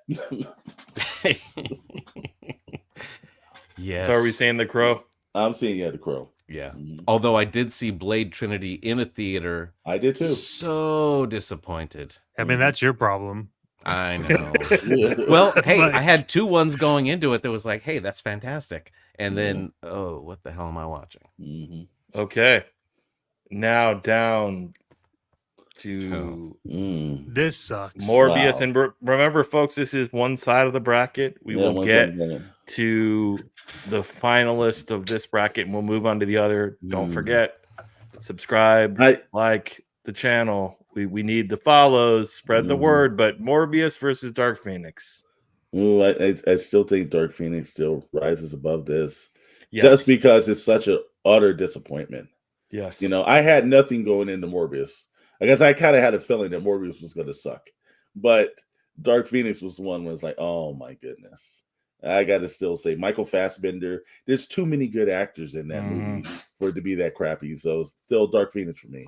Yes. So are we saying The Crow? I'm saying The Crow. Yeah. Although I did see Blade Trinity in a theater. I did too. So disappointed. I mean, that's your problem. I know. Well, hey, I had 2 ones going into it that was like, hey, that's fantastic. And then, oh, what the hell am I watching? Okay. Now down to This sucks. Morbius. Wow. And remember, folks, this is one side of the bracket. We will get to the finalist of this bracket and we'll move on to the other. Don't forget, subscribe, like the channel. We need the follows, spread the word. But Morbius versus Dark Phoenix. Ooh, I still think Dark Phoenix still rises above this. Yes. Just because it's such an utter disappointment. Yes. I had nothing going into Morbius. I guess I kind of had a feeling that Morbius was going to suck. But Dark Phoenix was one where it's like, oh my goodness. I got to still say Michael Fassbender. There's too many good actors in that movie for it to be that crappy. So still Dark Phoenix for me.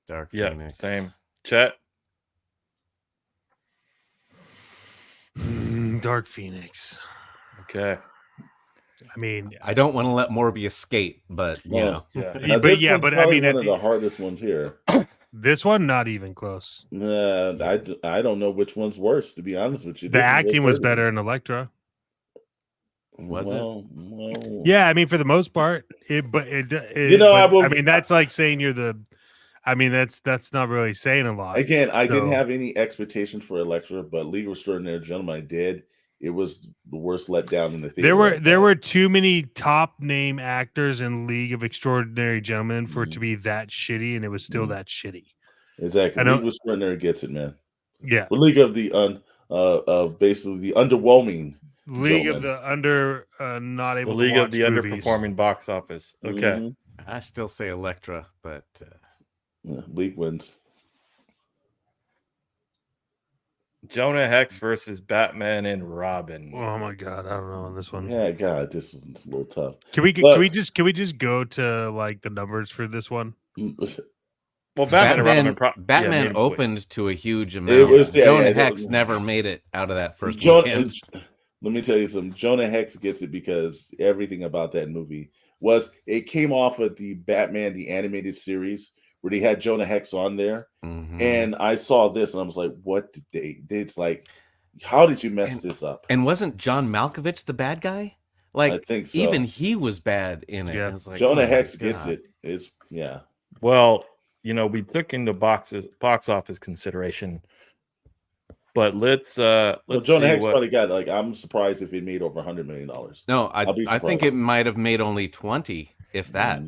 Dark Yeah, Phoenix. same. Chet. Dark Phoenix. Okay. I mean, I don't want to let Morbius skate, but you know. Yeah. Now, but this yeah, one's but I probably mean, one of the hardest ones here. this one not even close. I don't know which one's worse, to be honest with you. The This is acting what's was better in Electra. Was it? Yeah, I mean, for the most part, I mean, that's like saying you're the. I mean, that's not really saying a lot. Again, I didn't have any expectations for Electra, but League of Extraordinary Gentlemen, I did. It was the worst letdown in the theater. There were too many top name actors in League of Extraordinary Gentlemen for it to be that shitty, and it was still that shitty. Exactly. League of Extraordinary gets it, man. Yeah. But League of the basically the underwhelming League gentlemen. of the under not able. The League to of watch the movies. underperforming box office. Okay. I still say Electra, but League wins. Jonah Hex versus Batman and Robin. Oh my god, I don't know on this one. Yeah, God, this is a little tough. Can we just go to like the numbers for this one? Well, Batman opened to a huge amount. Jonah Hex never made it out of that first weekend. Let me tell you something. Jonah Hex gets it because everything about that movie it came off of the Batman the animated series where they had Jonah Hex on there, and I saw this and I was like, "What did they? It's like, how did you mess this up?" And wasn't John Malkovich the bad guy? Like, I think so. Even he was bad in it. Yeah. I was like, Jonah oh Hex gets it. It's yeah. Well, we took into box office consideration, but let's Jonah Hex what... probably got I'm surprised if it made over $100 million. No, I think it might have made only 20, if that.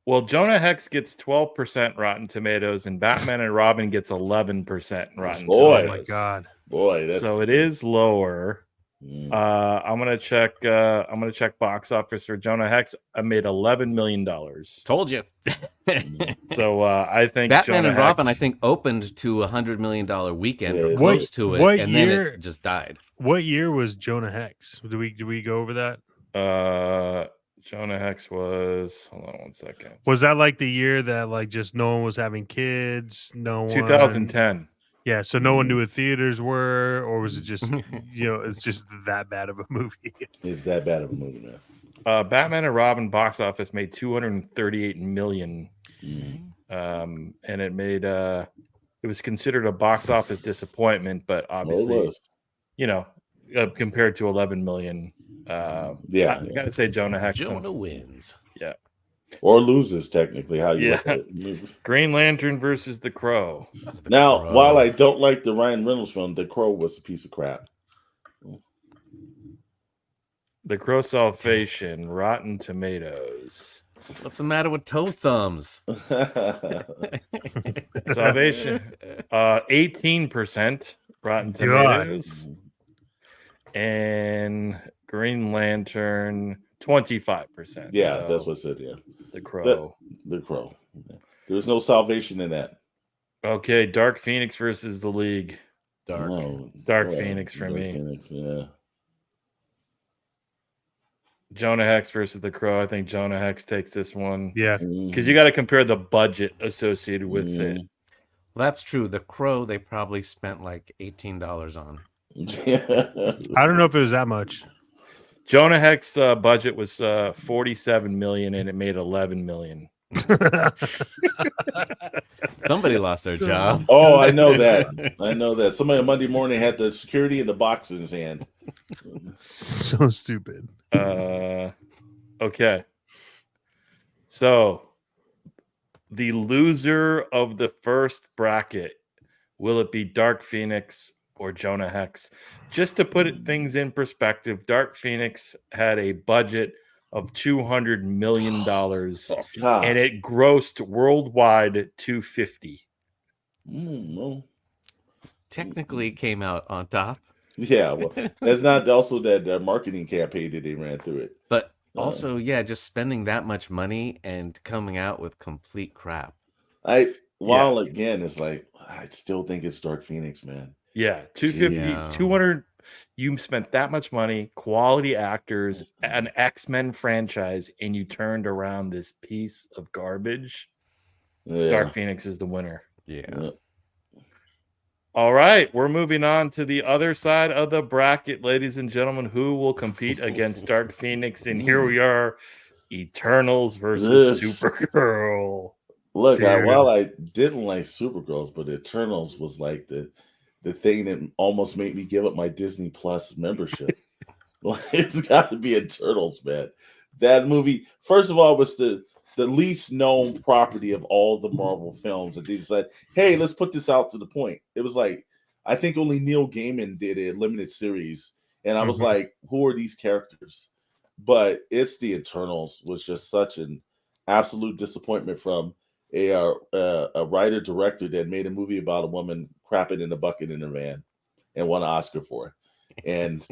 Well, Jonah Hex gets 12% Rotten Tomatoes, and Batman and Robin gets 11% Rotten Boy. Tomatoes. Oh my god. Boy, that's So it is lower. Mm. I'm gonna check. I'm gonna check box office for Jonah Hex. I made $11 million. Told you. So I think Batman Jonah and Robin, Hex- I think, opened to $100 million weekend or Yeah. close to it, What and then year- it just died. What year was Jonah Hex? Do we go over that? Jonah Hex was. Hold on one second. Was that like the year that like just no one was having kids? No one. 2010. Yeah, so no one knew what theaters were, or was it just it's just that bad of a movie? It's that bad of a movie, man. Batman and Robin box office made 238 million. Mm. And it made it was considered a box office disappointment, but obviously, Well, it was. compared to 11 million, Yeah, I gotta say Jonah Hex. Jonah wins. Yeah. Or loses, technically, how you Yeah. look at it. Green Lantern versus The Crow. Now, Crow. while I don't like the Ryan Reynolds film, The Crow was a piece of crap. The Crow Salvation, Rotten Tomatoes. What's the matter with toe thumbs? Salvation, 18% Rotten God. Tomatoes. And Green Lantern, 25%. Yeah, So, that's what it said. Yeah, The Crow. The Crow. There's no salvation in that. Okay, Dark Phoenix versus the League. Dark. No. Dark Yeah, Phoenix for Dark me. Phoenix, yeah. Jonah Hex versus the Crow. I think Jonah Hex takes this one Yeah, because you got to compare the budget associated with it. Well, that's true. The Crow, they probably spent like $18 on. I don't know if it was that much. Jonah Hex budget was 47 million and it made 11 million. Somebody lost their job. Oh, I know that. I know that. Somebody on Monday morning had the security and the box in his hand. So stupid. Okay. So the loser of the first bracket, will it be Dark Phoenix or Jonah Hex? Just to put things in perspective, Dark Phoenix had a budget of $200 million God. and it grossed worldwide $250. Well, Technically came out on top. yeah, well, that's not also that marketing campaign that they ran through it. But also, yeah, just spending that much money and coming out with complete crap. While again, it's like I still think it's Dark Phoenix, man. Yeah, 250, Yeah. 200. You spent that much money, quality actors, an X-Men franchise, and you turned around this piece of garbage. Yeah. Dark Phoenix is the winner. Yeah. Yeah. All right, we're moving on to the other side of the bracket, ladies and gentlemen. Who will compete against Dark Phoenix? And here we are, Eternals versus Supergirl. Look, Dude. while I didn't like Supergirls, but Eternals was like the thing that almost made me give up my Disney Plus membership. It's got to be Eternals, man. That movie, first of all, was the least known property of all the Marvel films. And they said, hey, let's put this out to the point. It was like, I think only Neil Gaiman did a limited series. And I was like, who are these characters? But it's the Eternals was just such an absolute disappointment from a writer-director that made a movie about a woman crapping in a bucket in a van and won an Oscar for it. And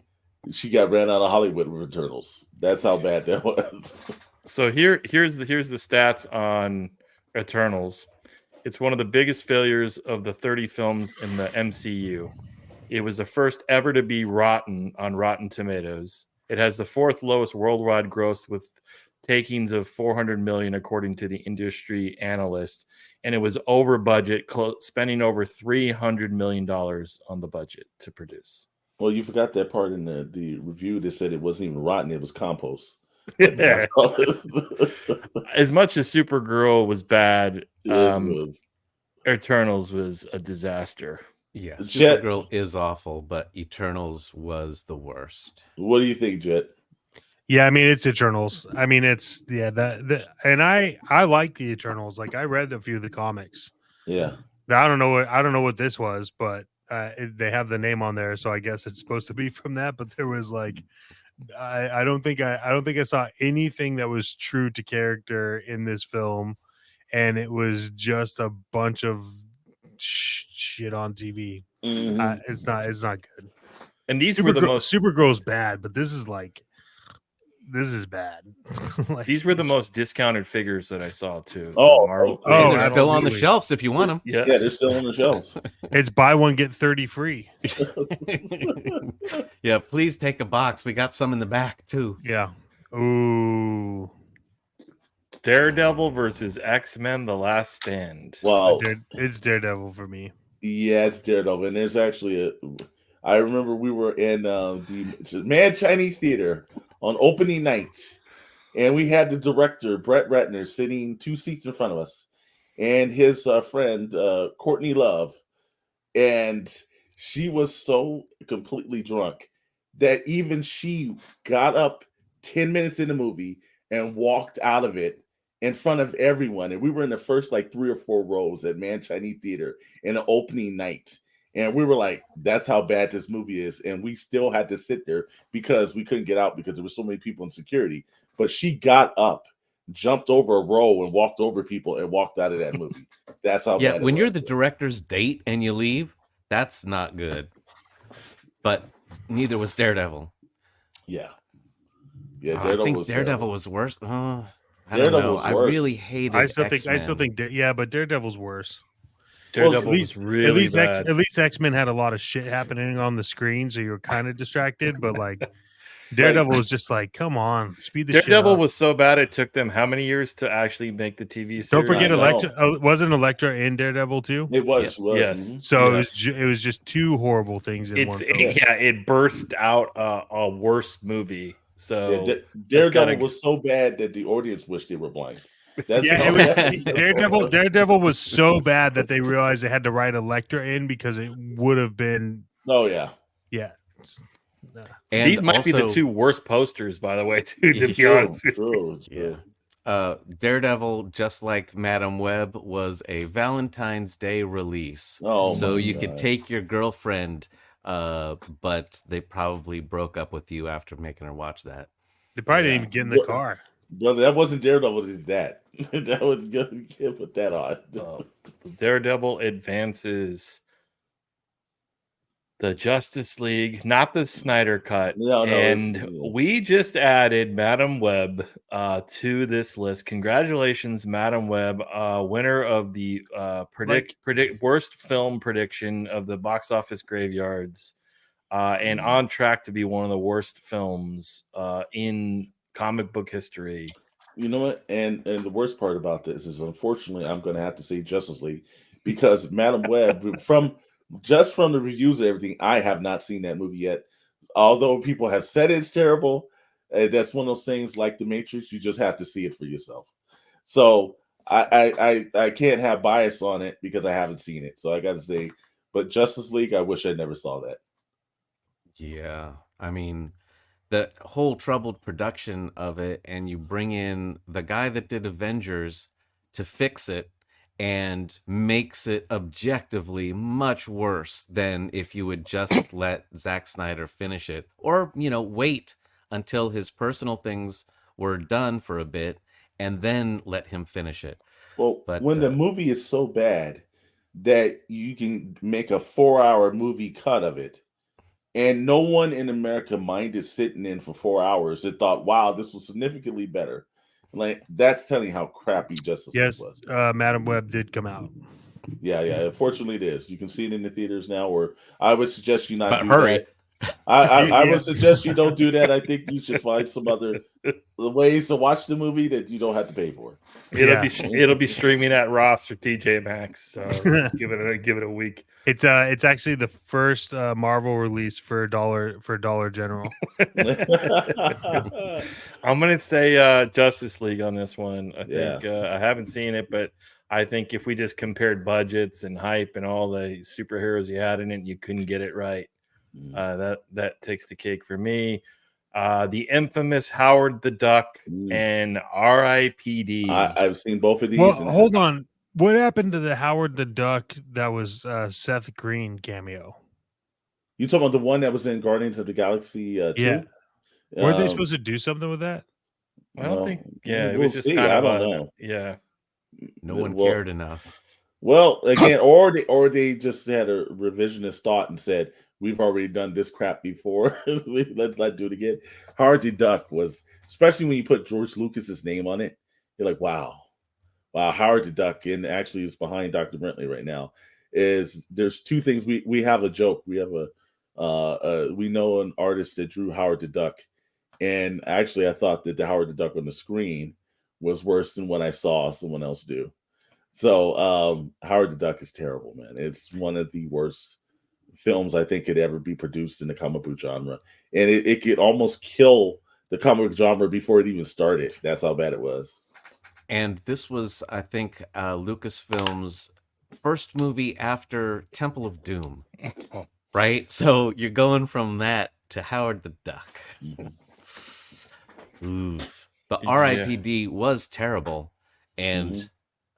she got ran out of Hollywood with Eternals. That's how bad that was. So here's the stats on Eternals. It's one of the biggest failures of the 30 films in the MCU. It was the first ever to be rotten on Rotten Tomatoes. It has the fourth lowest worldwide gross with takings of 400 million according to the industry analyst, and it was over budget, spending over $300 million on the budget to produce. Well, you forgot that part in the review that said it wasn't even rotten, it was compost. Yeah. As much as Supergirl was bad, Eternals was a disaster. Yeah. Jet- Supergirl is awful, but Eternals was the worst. What do you think, Jet? Yeah, I mean it's Eternals. I mean it's and I like the Eternals. Like I read a few of the comics. Yeah. I don't know what this was, but they have the name on there, so I guess it's supposed to be from that. But there was like I don't think I saw anything that was true to character in this film, and it was just a bunch of shit on TV. Mhm. It's not good. And these were the most Supergirl's bad, but this is bad. Like, these were the most discounted figures that I saw too. Oh, The Marvel. oh, And Oh, they're still on the absolutely. shelves if you want them. Yeah. yeah, they're still on the shelves. it's buy one get 30 free. Yeah, please take a box. We got some in the back too. Yeah. Ooh. Daredevil versus X-Men: The Last Stand. Wow. It's Daredevil for me. Yeah, it's Daredevil, and there's actually I remember we were in the Mad Chinese Theater on opening night, and we had the director Brett Ratner sitting 2 seats in front of us, and his friend Courtney Love, and she was so completely drunk that even she got up 10 minutes in the movie and walked out of it in front of everyone. And we were in the first like 3 or 4 rows at Man Chinese Theater in the opening night. And we were like, that's how bad this movie is. And we still had to sit there because we couldn't get out because there were so many people in security. But she got up, jumped over a row and walked over people and walked out of that movie. That's how Yeah, bad when it you're was. the director's date and you leave, that's not good. But neither was Daredevil. Yeah. Yeah, I think was Daredevil terrible. was worse. I don't Daredevil know. was I worse. really hated I still X-Men. think yeah, but Daredevil's worse. Daredevil At was really bad. At least X-Men had a lot of shit happening on the screen, so you were kind of distracted. But like Daredevil was just like, come on, speed the shit Daredevil up. was so bad it took them how many years to actually make the TV series? Don't forget I know. Elektra. Wasn't Elektra in Daredevil too? It was. Yes. Mhm. So Yeah. it was just 2 horrible things in one film. It burst out a worse movie. So Yeah, Daredevil was so bad that the audience wished they were blind. That's Yeah, how it was bad Daredevil was so bad that they realized they had to write Elektra in because it would have been Oh yeah. And these might be the also- 2 worst posters, by the way, too, to be True, honest with you. True. Daredevil, just like Madam Web, was a Valentine's Day release. Oh, so my you God. could take your girlfriend, but they probably broke up with you after making her watch that. They probably didn't even get in the car. Brother, that wasn't Daredevil that did that. That was good. You can't put that on. Daredevil advances the Justice League, not the Snyder cut. No, and we just added Madam Web to this list. Congratulations, Madam Web, winner of the predict worst film prediction of the box office graveyards, and on track to be one of the worst films in comic book history. You know what? And the worst part about this is, unfortunately, I'm going to have to say Justice League because Madam Web, from the reviews and everything, I have not seen that movie yet. Although people have said it's terrible, that's one of those things like The Matrix. You just have to see it for yourself. So I can't have bias on it because I haven't seen it. So I got to say, but Justice League, I wish I never saw that. Yeah, I mean, the whole troubled production of it, and you bring in the guy that did Avengers to fix it, and makes it objectively much worse than if you would just let Zack Snyder finish it, or wait until his personal things were done for a bit and then let him finish it. Well, But when the movie is so bad that you can make a 4-hour movie cut of it, and no one in America minded sitting in for 4 hours, it thought, wow, this was significantly better. Like, that's telling you how crappy Justice League was. Madam Web did come out. Yeah. Unfortunately, it is. You can see it in the theaters now. Or I would suggest you not. But do hurry. that. I would suggest you don't do that. I think you should find some other ways to watch the movie that you don't have to pay for. It'll be streaming at Ross or TJ Maxx. So let's give it a week. It's actually the first Marvel release for Dollar General. I'm gonna say Justice League on this one. I think I haven't seen it, but I think if we just compared budgets and hype and all the superheroes you had in it, you couldn't get it right. That takes the cake for me. The infamous Howard the Duck and R.I.P.D. I've seen both of these. Well, hold on. What happened to the Howard the Duck that was Seth Green cameo? You talking about the one that was in Guardians of the Galaxy 2? Yeah. Weren't they supposed to do something with that? I don't think. Yeah, it we'll was just see. kind I of don't know. Yeah. No one Well, cared enough. Well, again, or they just had a revisionist thought and said, "We've already done this crap before. Let's do it again." Howard the Duck was, especially when you put George Lucas's name on it, you're like, wow. Howard the Duck, and actually is behind Dr. Brentley right now. There's two things we have a joke. We have we know an artist that drew Howard the Duck, and actually I thought that the Howard the Duck on the screen was worse than what I saw someone else do. So Howard the Duck is terrible, man. It's one of the worst films I think could ever be produced in the comic book genre, and it could almost kill the comic book genre before it even started. That's how bad it was. And this was, I think, Lucasfilm's first movie after Temple of Doom, right? So you're going from that to Howard the Duck. Oof. But R.I.P.D. was terrible, and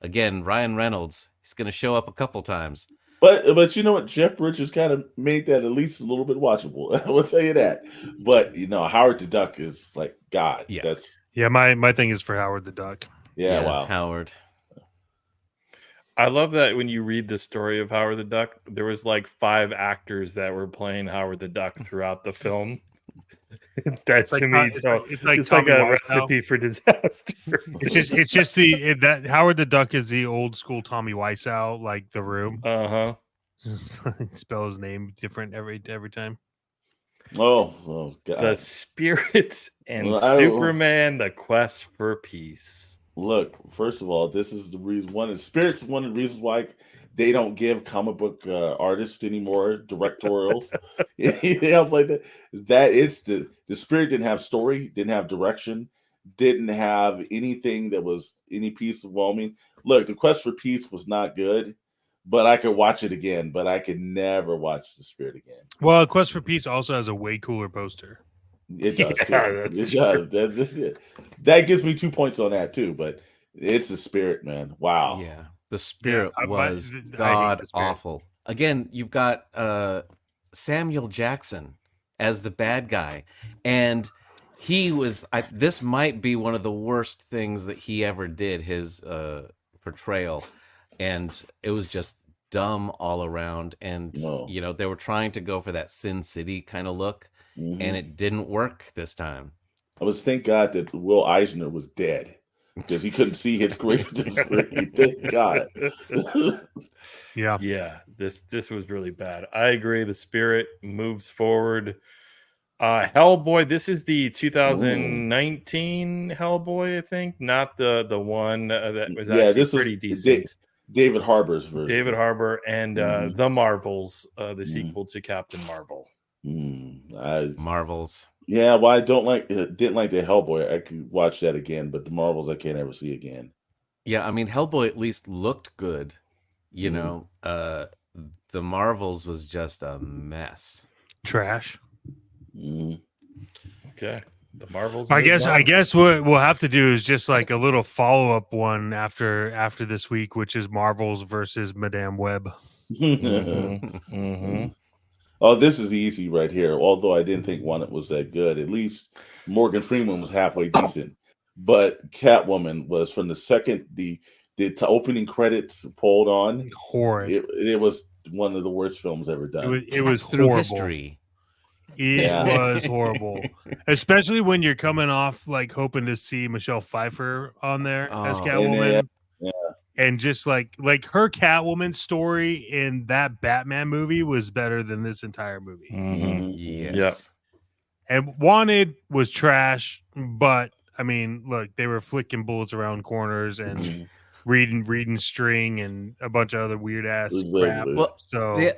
again, Ryan Reynolds, he's going to show up a couple times. But you know what? Jeff Bridges kind of made that at least a little bit watchable. I will tell you that. But Howard the Duck is like God. Yeah. My thing is for Howard the Duck. Yeah, wow. Howard. I love that when you read the story of Howard the Duck, there was like 5 actors that were playing Howard the Duck throughout the film. That's to me, it's like a recipe for disaster. It's just that Howard the Duck is the old school Tommy Wiseau, like The Room. Spell his name different every time. Oh God. The Spirit and Superman: The Quest for Peace. Look, first of all, this is the reason. One of the reasons why they don't give comic book artists anymore directorials. Anything else like that? That it's the Spirit didn't have story, didn't have direction, didn't have anything that was any piece of overwhelming. Look, The Quest for Peace was not good, but I could watch it again. But I could never watch The Spirit again. Well, Quest for Peace also has a way cooler poster. It does. It does. That gives me 2 points on that too. But it's The Spirit, man. Wow. Yeah. The Spirit was god awful. Again, you've got Samuel Jackson as the bad guy, and he was. This might be one of the worst things that he ever did. His portrayal, and it was just dumb all around. And they were trying to go for that Sin City kind of look, and it didn't work this time. Thank God that Will Eisner was dead, because he couldn't see his greatest screen. Thank God. Yeah. This was really bad. I agree. The Spirit moves forward. Hellboy. This is the 2019 Hellboy, I think, not the one that was actually this pretty is decent. David Harbour's version. David Harbour and The Marvels, the sequel to Captain Marvel. Marvels. Yeah, well, I didn't like the Hellboy. I could watch that again, but the Marvels I can't ever see again. Yeah, I mean, Hellboy at least looked good. The Marvels was just a mess. Trash. Okay, the Marvels. I guess what we'll have to do is just like a little follow-up one after this week, which is Marvels versus Madame Web. Oh, this is easy right here. Although I didn't think one was that good. At least Morgan Freeman was halfway decent. But Catwoman was from the second the opening credits pulled on. Horrid. It was one of the worst films ever done. It was through horrible. history. It was horrible, especially when you're coming off like hoping to see Michelle Pfeiffer on there as Catwoman. And just like her Catwoman story in that Batman movie was better than this entire movie. Yes. Yep. And Wanted was trash, but I mean, look, they were flicking bullets around corners and reading string and a bunch of other weird ass crap. Well, so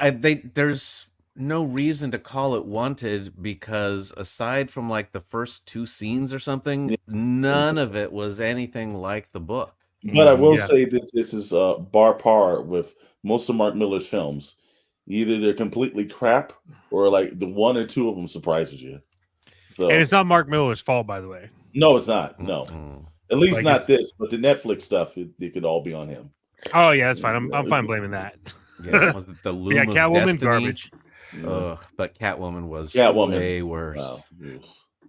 there's no reason to call it Wanted, because aside from like the first 2 scenes or something, none of it was anything like the book. But I will say this is par with most of Mark Millar's films. Either they're completely crap or like the 1 or 2 of them surprises you. So, and it's not Mark Millar's fault, by the way. No, it's not. No. At least not this, but the Netflix stuff, it could all be on him. Oh yeah, that's fine. I'm fine blaming that. Yeah, was it the Loom of Catwoman Destiny? garbage. But Catwoman was way worse. Wow.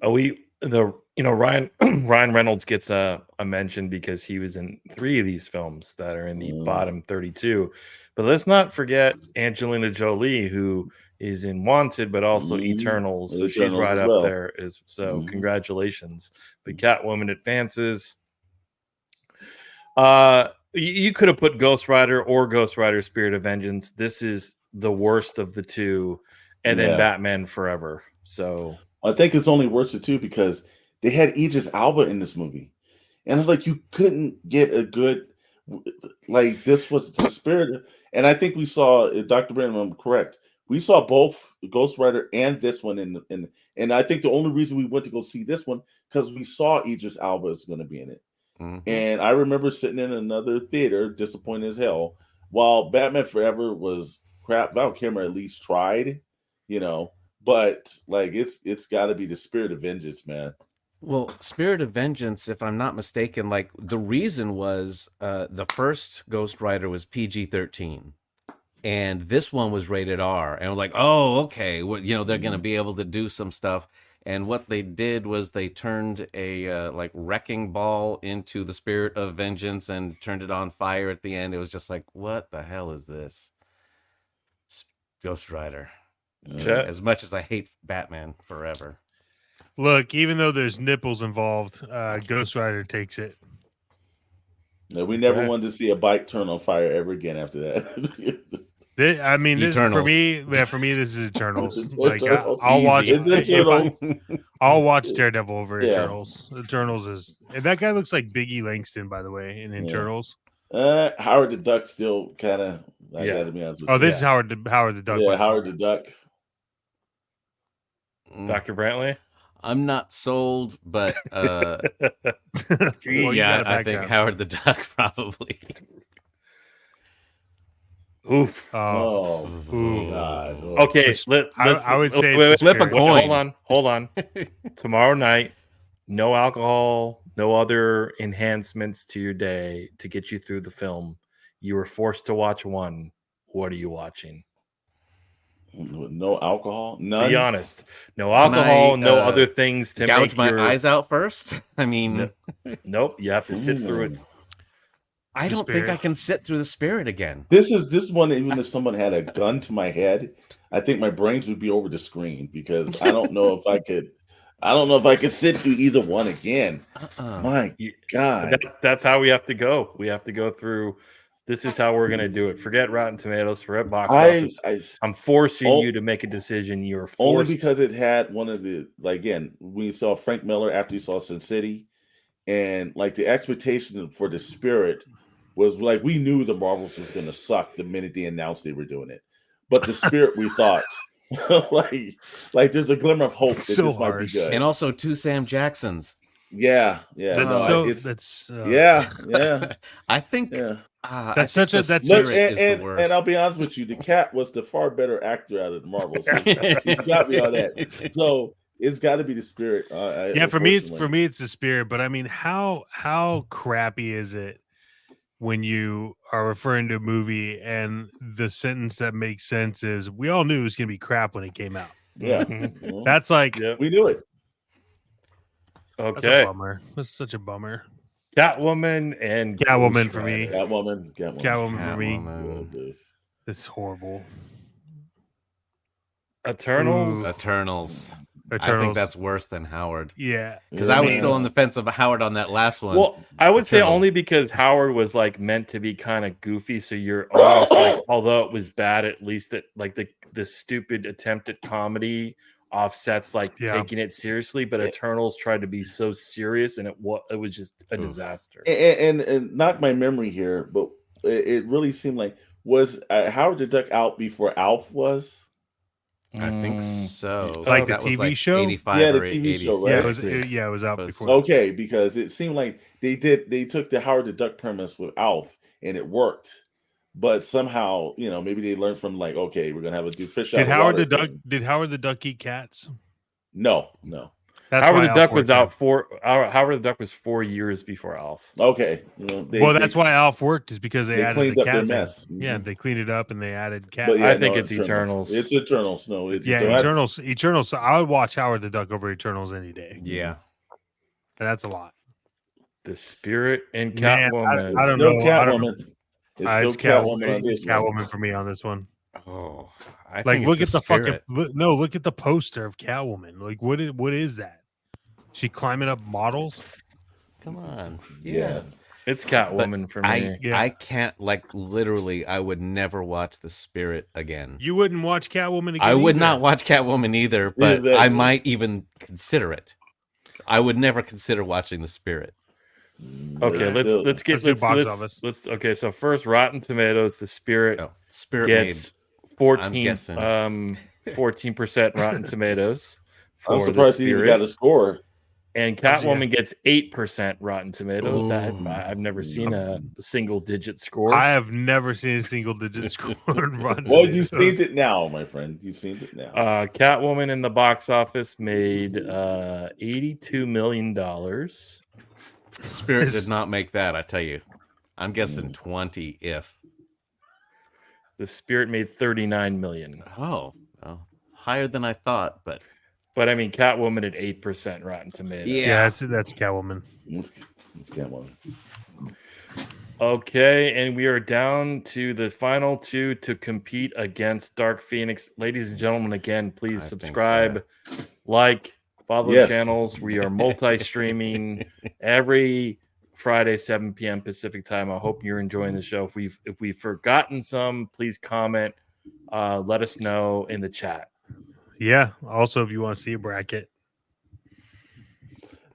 Ryan Ryan Reynolds gets a mention because he was in 3 of these films that are in the bottom 32. But let's not forget Angelina Jolie, who is in Wanted, but also Eternals. So she's right as up well. there. Congratulations. But Catwoman advances. You could have put Ghost Rider or Ghost Rider Spirit of Vengeance. This is the worst of the two, and then Batman Forever. So I think it's only worse of two because they had Idris Elba in this movie, and it's like you couldn't get a good like this was the spirit. And I think we saw Dr. Brandon, I'm correct. We saw both Ghost Rider and this one and I think the only reason we went to go see this one because we saw Idris Elba is going to be in it. And I remember sitting in another theater, disappointed as hell, while Batman Forever was crap. Val Kilmer at least tried, but like it's got to be the Spirit of Vengeance, man. Well, Spirit of Vengeance, if I'm not mistaken, like the reason was the first Ghost Rider was PG-13, and this one was rated R, and we're like, oh, okay, well, they're going to be able to do some stuff. And what they did was they turned a like wrecking ball into the Spirit of Vengeance and turned it on fire at the end. It was just like, what the hell is this? Ghost Rider. As much as I hate Batman Forever. Look, even though there's nipples involved, Ghost Rider takes it. No, we never wanted to see a bike turn on fire ever again after that. This, for me, this is Eternals. Like I'll watch I'll watch Daredevil over Eternals. Eternals is that guy looks like Biggie Langston, by the way, in Eternals. Howard the Duck still kind of. I gotta be honest with you. Oh, this is Howard the Duck. Yeah, Howard the Duck. Dr. Brantley. I'm not sold, but Well, I think Howard the Duck probably. Oof. Oh, God. Okay, I would say flip a coin. Hold on. Tomorrow night, no alcohol, no other enhancements to your day to get you through the film. You were forced to watch one. What are you watching? No alcohol? None? Be honest. No alcohol, no other things to gouge make my eyes out first? I mean... Nope, you have to sit through it. I don't think I can sit through the Spirit again. This one, even if someone had a gun to my head, I think my brains would be over the screen because I don't know if I could sit through either one again. My God. That's how we have to go. We have to go through. This is how we're going to do it. Forget Rotten Tomatoes, forget box office. I'm forcing you to make a decision. You're forced. Only because it had one of the, like, again, we saw Frank Miller after you saw Sin City, and like the expectation for the Spirit was like, we knew the Marvels was going to suck the minute they announced they were doing it. But the Spirit, we thought, like there's a glimmer of hope that this might be good. And also 2 Sam Jacksons. Yeah. That's I think that's such a that's Spirit is the worst. And I'll be honest with you, the Cat was the far better actor out of the Marvels. So he's got me on that. So it's got to be the Spirit. For me it's the Spirit. But I mean, how crappy is it when you are referring to a movie and the sentence that makes sense is, we all knew it was going to be crap when it came out. Yeah, that's like we knew it. Okay, that's a bummer. That's such a bummer. Catwoman for me. Catwoman for me. It's horrible. Eternals. I think that's worse than Howard. Yeah, because I was still on the fence of Howard on that last one. Well, I would say only because Howard was like meant to be kind of goofy, so you're almost like, although it was bad, at least it like the stupid attempt at comedy offsets like taking it seriously. But Eternals tried to be so serious, and it was just a disaster. And knock my memory here, but it really seemed like, was Howard the Duck out before Alf was? I think so. Like the TV show? 85 yeah, the or TV 86. show, right? Yeah, it was out before. Okay, because it seemed like they took the Howard the Duck premise with Alf and it worked. But somehow, maybe they learned from like, okay, we're gonna have a do fish out. Did Howard the Duck eat cats? No. That's Howard why the Alf Duck was worked out there. Howard the Duck was 4 years before Alf. Okay. Well, that's why Alf worked, is because they added cleaned the up their cat thing. mess. Yeah, Mhm. they cleaned it up and they added cat. But yeah, I think it's Eternals. It's Eternals. No, it's Yeah, Eternals. Eternals. I would watch Howard the Duck over Eternals any day. Yeah. And that's a lot. The Spirit and Man, Catwoman. I don't Still know. I don't know. Catwoman. It's still Catwoman on It's this one. Catwoman for me on this one. Oh, I Like, think look it's at the fucking Spirit. look at the poster of Catwoman. Like, what is that? She climbing up models? Come on. Yeah. It's Catwoman for me. I can't, like, literally, I would never watch The Spirit again. You wouldn't watch Catwoman again? I would either. not watch Catwoman either, but Exactly. I might even consider it. I would never consider watching The Spirit. Okay, let's do box office. let's okay. So first, Rotten Tomatoes, The Spirit Oh, Spirit gets I'm guessing. 14% Rotten Tomatoes. I'm for surprised The he even Spirit. got a score. And Catwoman gets 8% Rotten Tomatoes. That Ooh. I've never seen a single-digit score. I have never seen a single digit score on Rotten Well, Tomatoes. you've seen it now, my friend. You've seen it now. Catwoman in the box office made $82 million. Spirit did not make that, I tell you. I'm guessing 20 if. The Spirit made $39 million. Oh, well, higher than I thought, but But I mean, Catwoman at 8% Rotten Tomatoes. Yeah, that's Catwoman. It's Catwoman. Okay, and we are down to the final two to compete against Dark Phoenix. Ladies and gentlemen, again, please I think, subscribe, like, follow Yes. the channels. We are multi-streaming every Friday, 7 p.m. Pacific time. I hope you're enjoying the show. If we've forgotten some, please comment. Let us know in the chat. Yeah. Also, if you want to see a bracket.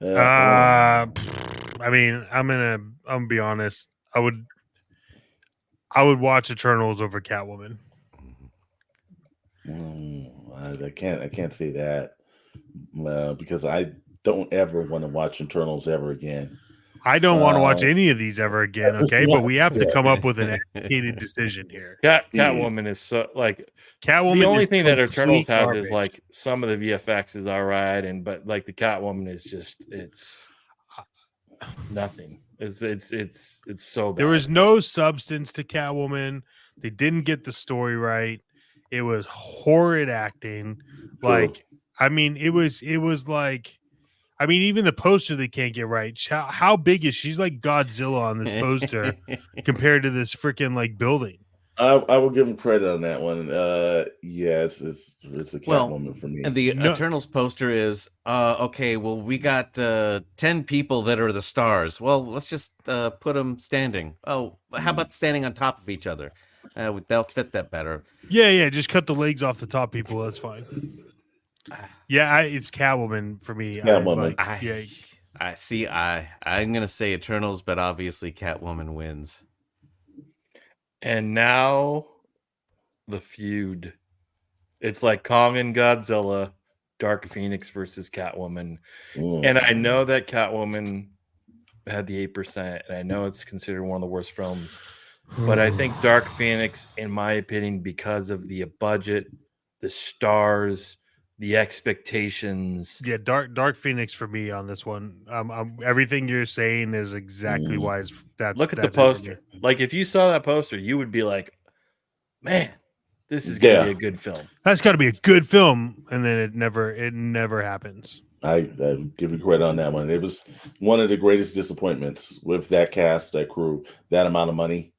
Yeah. I mean, I'm gonna be honest. I would watch Eternals over Catwoman. I can't say that because I don't ever want to watch Eternals ever again. I don't want to watch any of these ever again. Okay, but we have to Yeah. come up with an educated decision here. Catwoman is so like Catwoman. the only is thing that complete Eternals has garbage. is like some of the VFX is all right, but like the Catwoman is just it's nothing. It's so bad. There was no substance to Catwoman. They didn't get the story right. It was horrid acting. True. Like, I mean, it was like, I mean, even the poster they can't get right. How big is she's like Godzilla on this poster compared to this freaking like building? I will give him credit on that one. Yes, it's a Well, Catwoman for me. And the No. Eternals poster is okay. Well, we got 10 people that are the stars. Well, let's just put them standing. Oh, how about standing on top of each other? They'll fit that better. Yeah. Just cut the legs off the top people. That's fine. Yeah, it's Catwoman for me. Catwoman. I see. I'm gonna say Eternals, but obviously Catwoman wins. And now the feud. It's like Kong and Godzilla, Dark Phoenix versus Catwoman. And I know that Catwoman had the 8%, and I know it's considered one of the worst films. But I think Dark Phoenix, in my opinion, because of the budget, the stars, the expectations. Yeah, Dark Phoenix for me on this one. Everything you're saying is exactly why that's. Look at the that's it for poster. me. Like if you saw that poster, you would be like, "Man, this is gonna be a good film." That's got to be a good film, and then it never happens. I give you credit on that one. It was one of the greatest disappointments with that cast, that crew, that amount of money.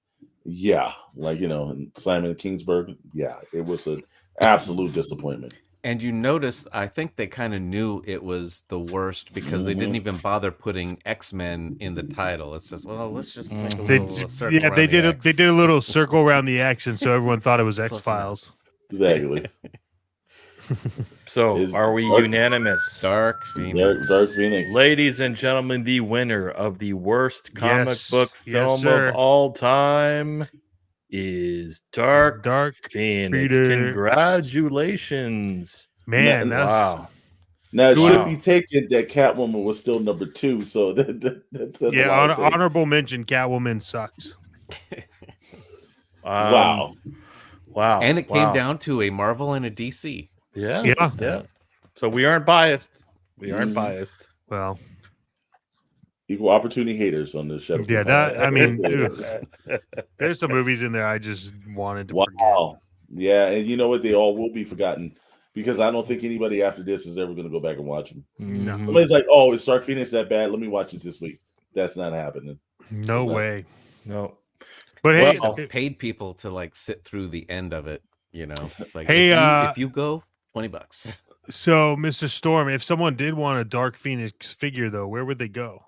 Yeah, like Simon Kingsburg. Yeah, it was an absolute disappointment. And you notice, I think they kind of knew it was the worst because they didn't even bother putting X-Men in the title. It's just, well, let's just make a little circle Yeah, around they the did. X. They did a little circle around the X, and so everyone thought it was Close X-Files. Exactly. So, are we unanimous? Dark Phoenix. Dark Phoenix. Ladies and gentlemen, the winner of the worst comic Yes. book Yes, film sir. of all time is Dark Phoenix. Phoenix. Congratulations. Man, that's Wow. Now, it Wow. should be taken that Catwoman was still number 2, so that's a yeah. lot of things. Honorable mention: Catwoman sucks. Wow. Wow. And it came down to a Marvel and a DC. Yeah. Yeah. Yeah. So we aren't biased. We aren't biased. Well, Equal opportunity haters on the Shadowe. yeah, that I mean, there's some movies in there I just wanted to forget. Wow. Yeah, and you know what? They all will be forgotten because I don't think anybody after this is ever going to go back and watch them. No. Somebody's like, "Oh, is Dark Phoenix that bad? Let me watch it this week." That's not happening. No way. No. But hey, Well, paid people to like sit through the end of it. You know, it's like, hey, if you go, $20. So, Mr. Storm, if someone did want a Dark Phoenix figure, though, where would they go?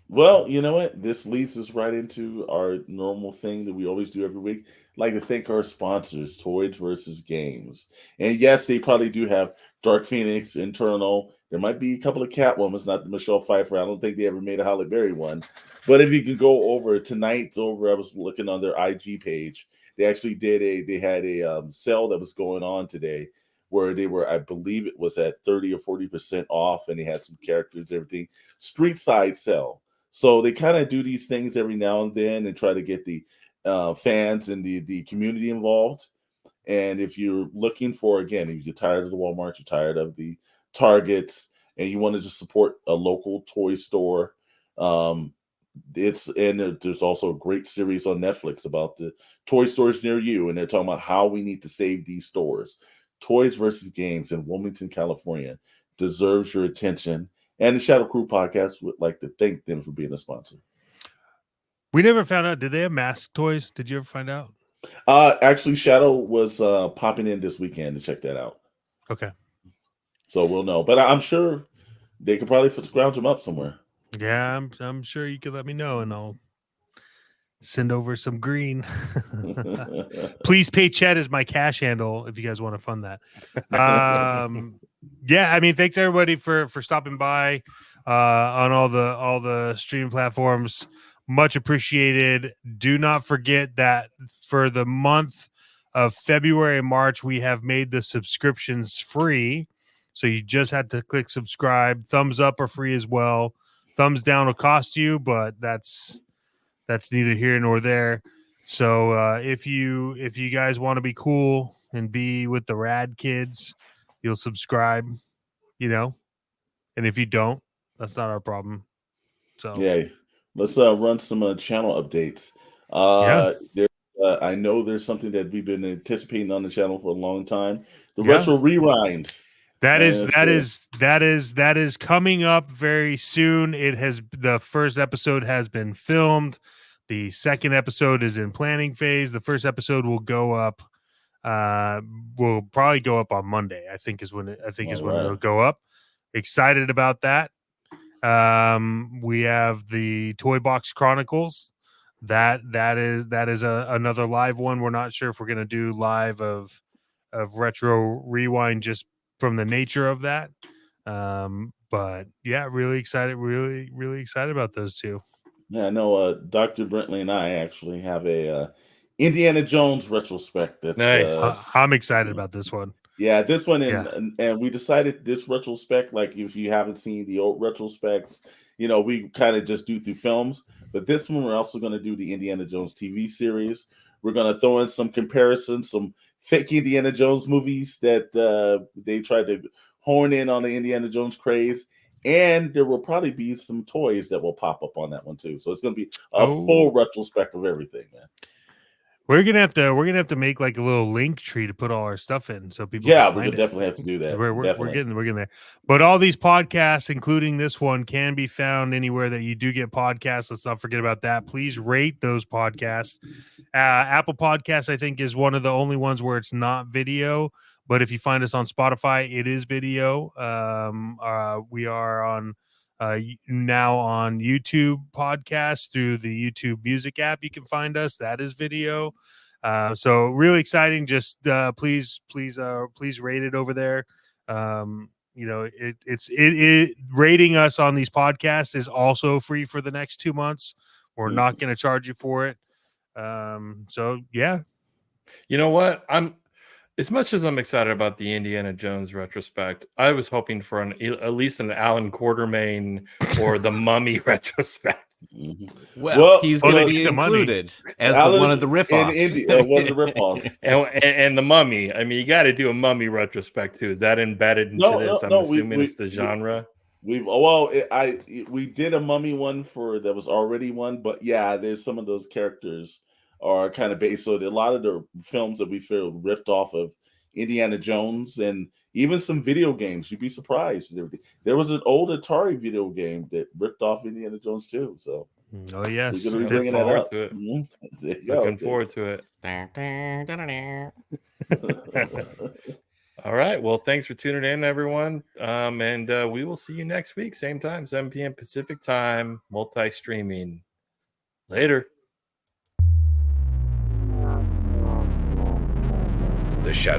Well, you know what? This leads us right into our normal thing that we always do every week. Like to thank our sponsors, Toys versus Games. And yes, they probably do have Dark Phoenix internal. There might be a couple of Catwomans, not the Michelle Pfeiffer. I don't think they ever made a Halle Berry one. But if you could go over tonight's over, I was looking on their IG page. They actually they had a sale that was going on today where they were, I believe it was at 30 or 40% off, and they had some characters, everything. Street side sale. So they kind of do these things every now and then and try to get the fans and the community involved. And if you're looking for, again, if you're tired of the Walmart, you're tired of the Targets, and you want to just support a local toy store, there's also a great series on Netflix about the toy stores near you, and they're talking about how we need to save these stores. Toys versus Games in Wilmington, California deserves your attention. And the Shadowe Crew podcast would like to thank them for being a sponsor. We never found out. Did they have mask toys? Did you ever find out? Actually, Shadowe was popping in this weekend to check that out. Okay. So we'll know. But I'm sure they could probably scrounge them up somewhere. Yeah, I'm sure you could let me know, and I'll send over some green. Please pay Chet as my cash handle if you guys want to fund that. Yeah, I mean, thanks everybody for stopping by on all the streaming platforms. Much appreciated. Do not forget that for the month of February and March, we have made the subscriptions free. So you just had to click subscribe. Thumbs up are free as well. Thumbs down will cost you, but that's neither here nor there. So if you guys want to be cool and be with the rad kids, you'll subscribe, you know. And if you don't, that's not our problem. So yeah, let's run some channel updates. I know there's something that we've been anticipating on the channel for a long time. The Retro Rewind. That is coming up very soon. The first episode has been filmed. The second episode is in planning phase. The first episode will go up. Will probably go up on Monday. I think is when it'll go up. Excited about that. We have the Toy Box Chronicles. That is another live one. We're not sure if we're gonna do live of Retro Rewind just from the nature of that. But yeah, really excited about those two. Yeah, I know Dr. Brentley and I actually have a Indiana Jones retrospect. That's nice. I'm excited about this one. Yeah, this one and we decided this retrospect, like if you haven't seen the old retrospects, you know, we kind of just do through films. But this one we're also going to do the Indiana Jones TV series. We're going to throw in some comparisons, some fake Indiana Jones movies that they tried to hone in on the Indiana Jones craze. And there will probably be some toys that will pop up on that one too. So it's going to be a full retrospect of everything, man. We're gonna have to make like a little link tree to put all our stuff in, so people. Yeah, we're gonna definitely have to do that. We're getting there. But all these podcasts, including this one, can be found anywhere that you do get podcasts. Let's not forget about that. Please rate those podcasts. Apple Podcasts, I think, is one of the only ones where it's not video. But if you find us on Spotify, it is video. We are on. Now on YouTube podcast through the YouTube Music app, you can find us. That is video. So really exciting. Just please rate it over there. You know, it rating us on these podcasts is also free for the next 2 months. We're not going to charge you for it. So yeah, you know what? As much as I'm excited about the Indiana Jones retrospect, I was hoping for at least an Alan Quartermain or the Mummy retrospect. Mhm. Well, he's Oh, going they to be need the money. included as Alan one of the in ripoffs. India, one of the ripoffs. And the Mummy. I mean, you got to do a Mummy retrospect too. Is that embedded into this? I'm assuming it's the genre. We did a Mummy one that was already one, but yeah, there's some of those characters are kind of based. So a lot of the films that we feel ripped off of Indiana Jones and even some video games. You'd be surprised. There was an old Atari video game that ripped off Indiana Jones too. So Oh yes, we're going to be bringing that forward up. to it. Mhm. There you go. Looking forward to it. All right. Well, thanks for tuning in, everyone. And we will see you next week, same time, 7 p.m. Pacific time, multi-streaming. Later. The Shadowe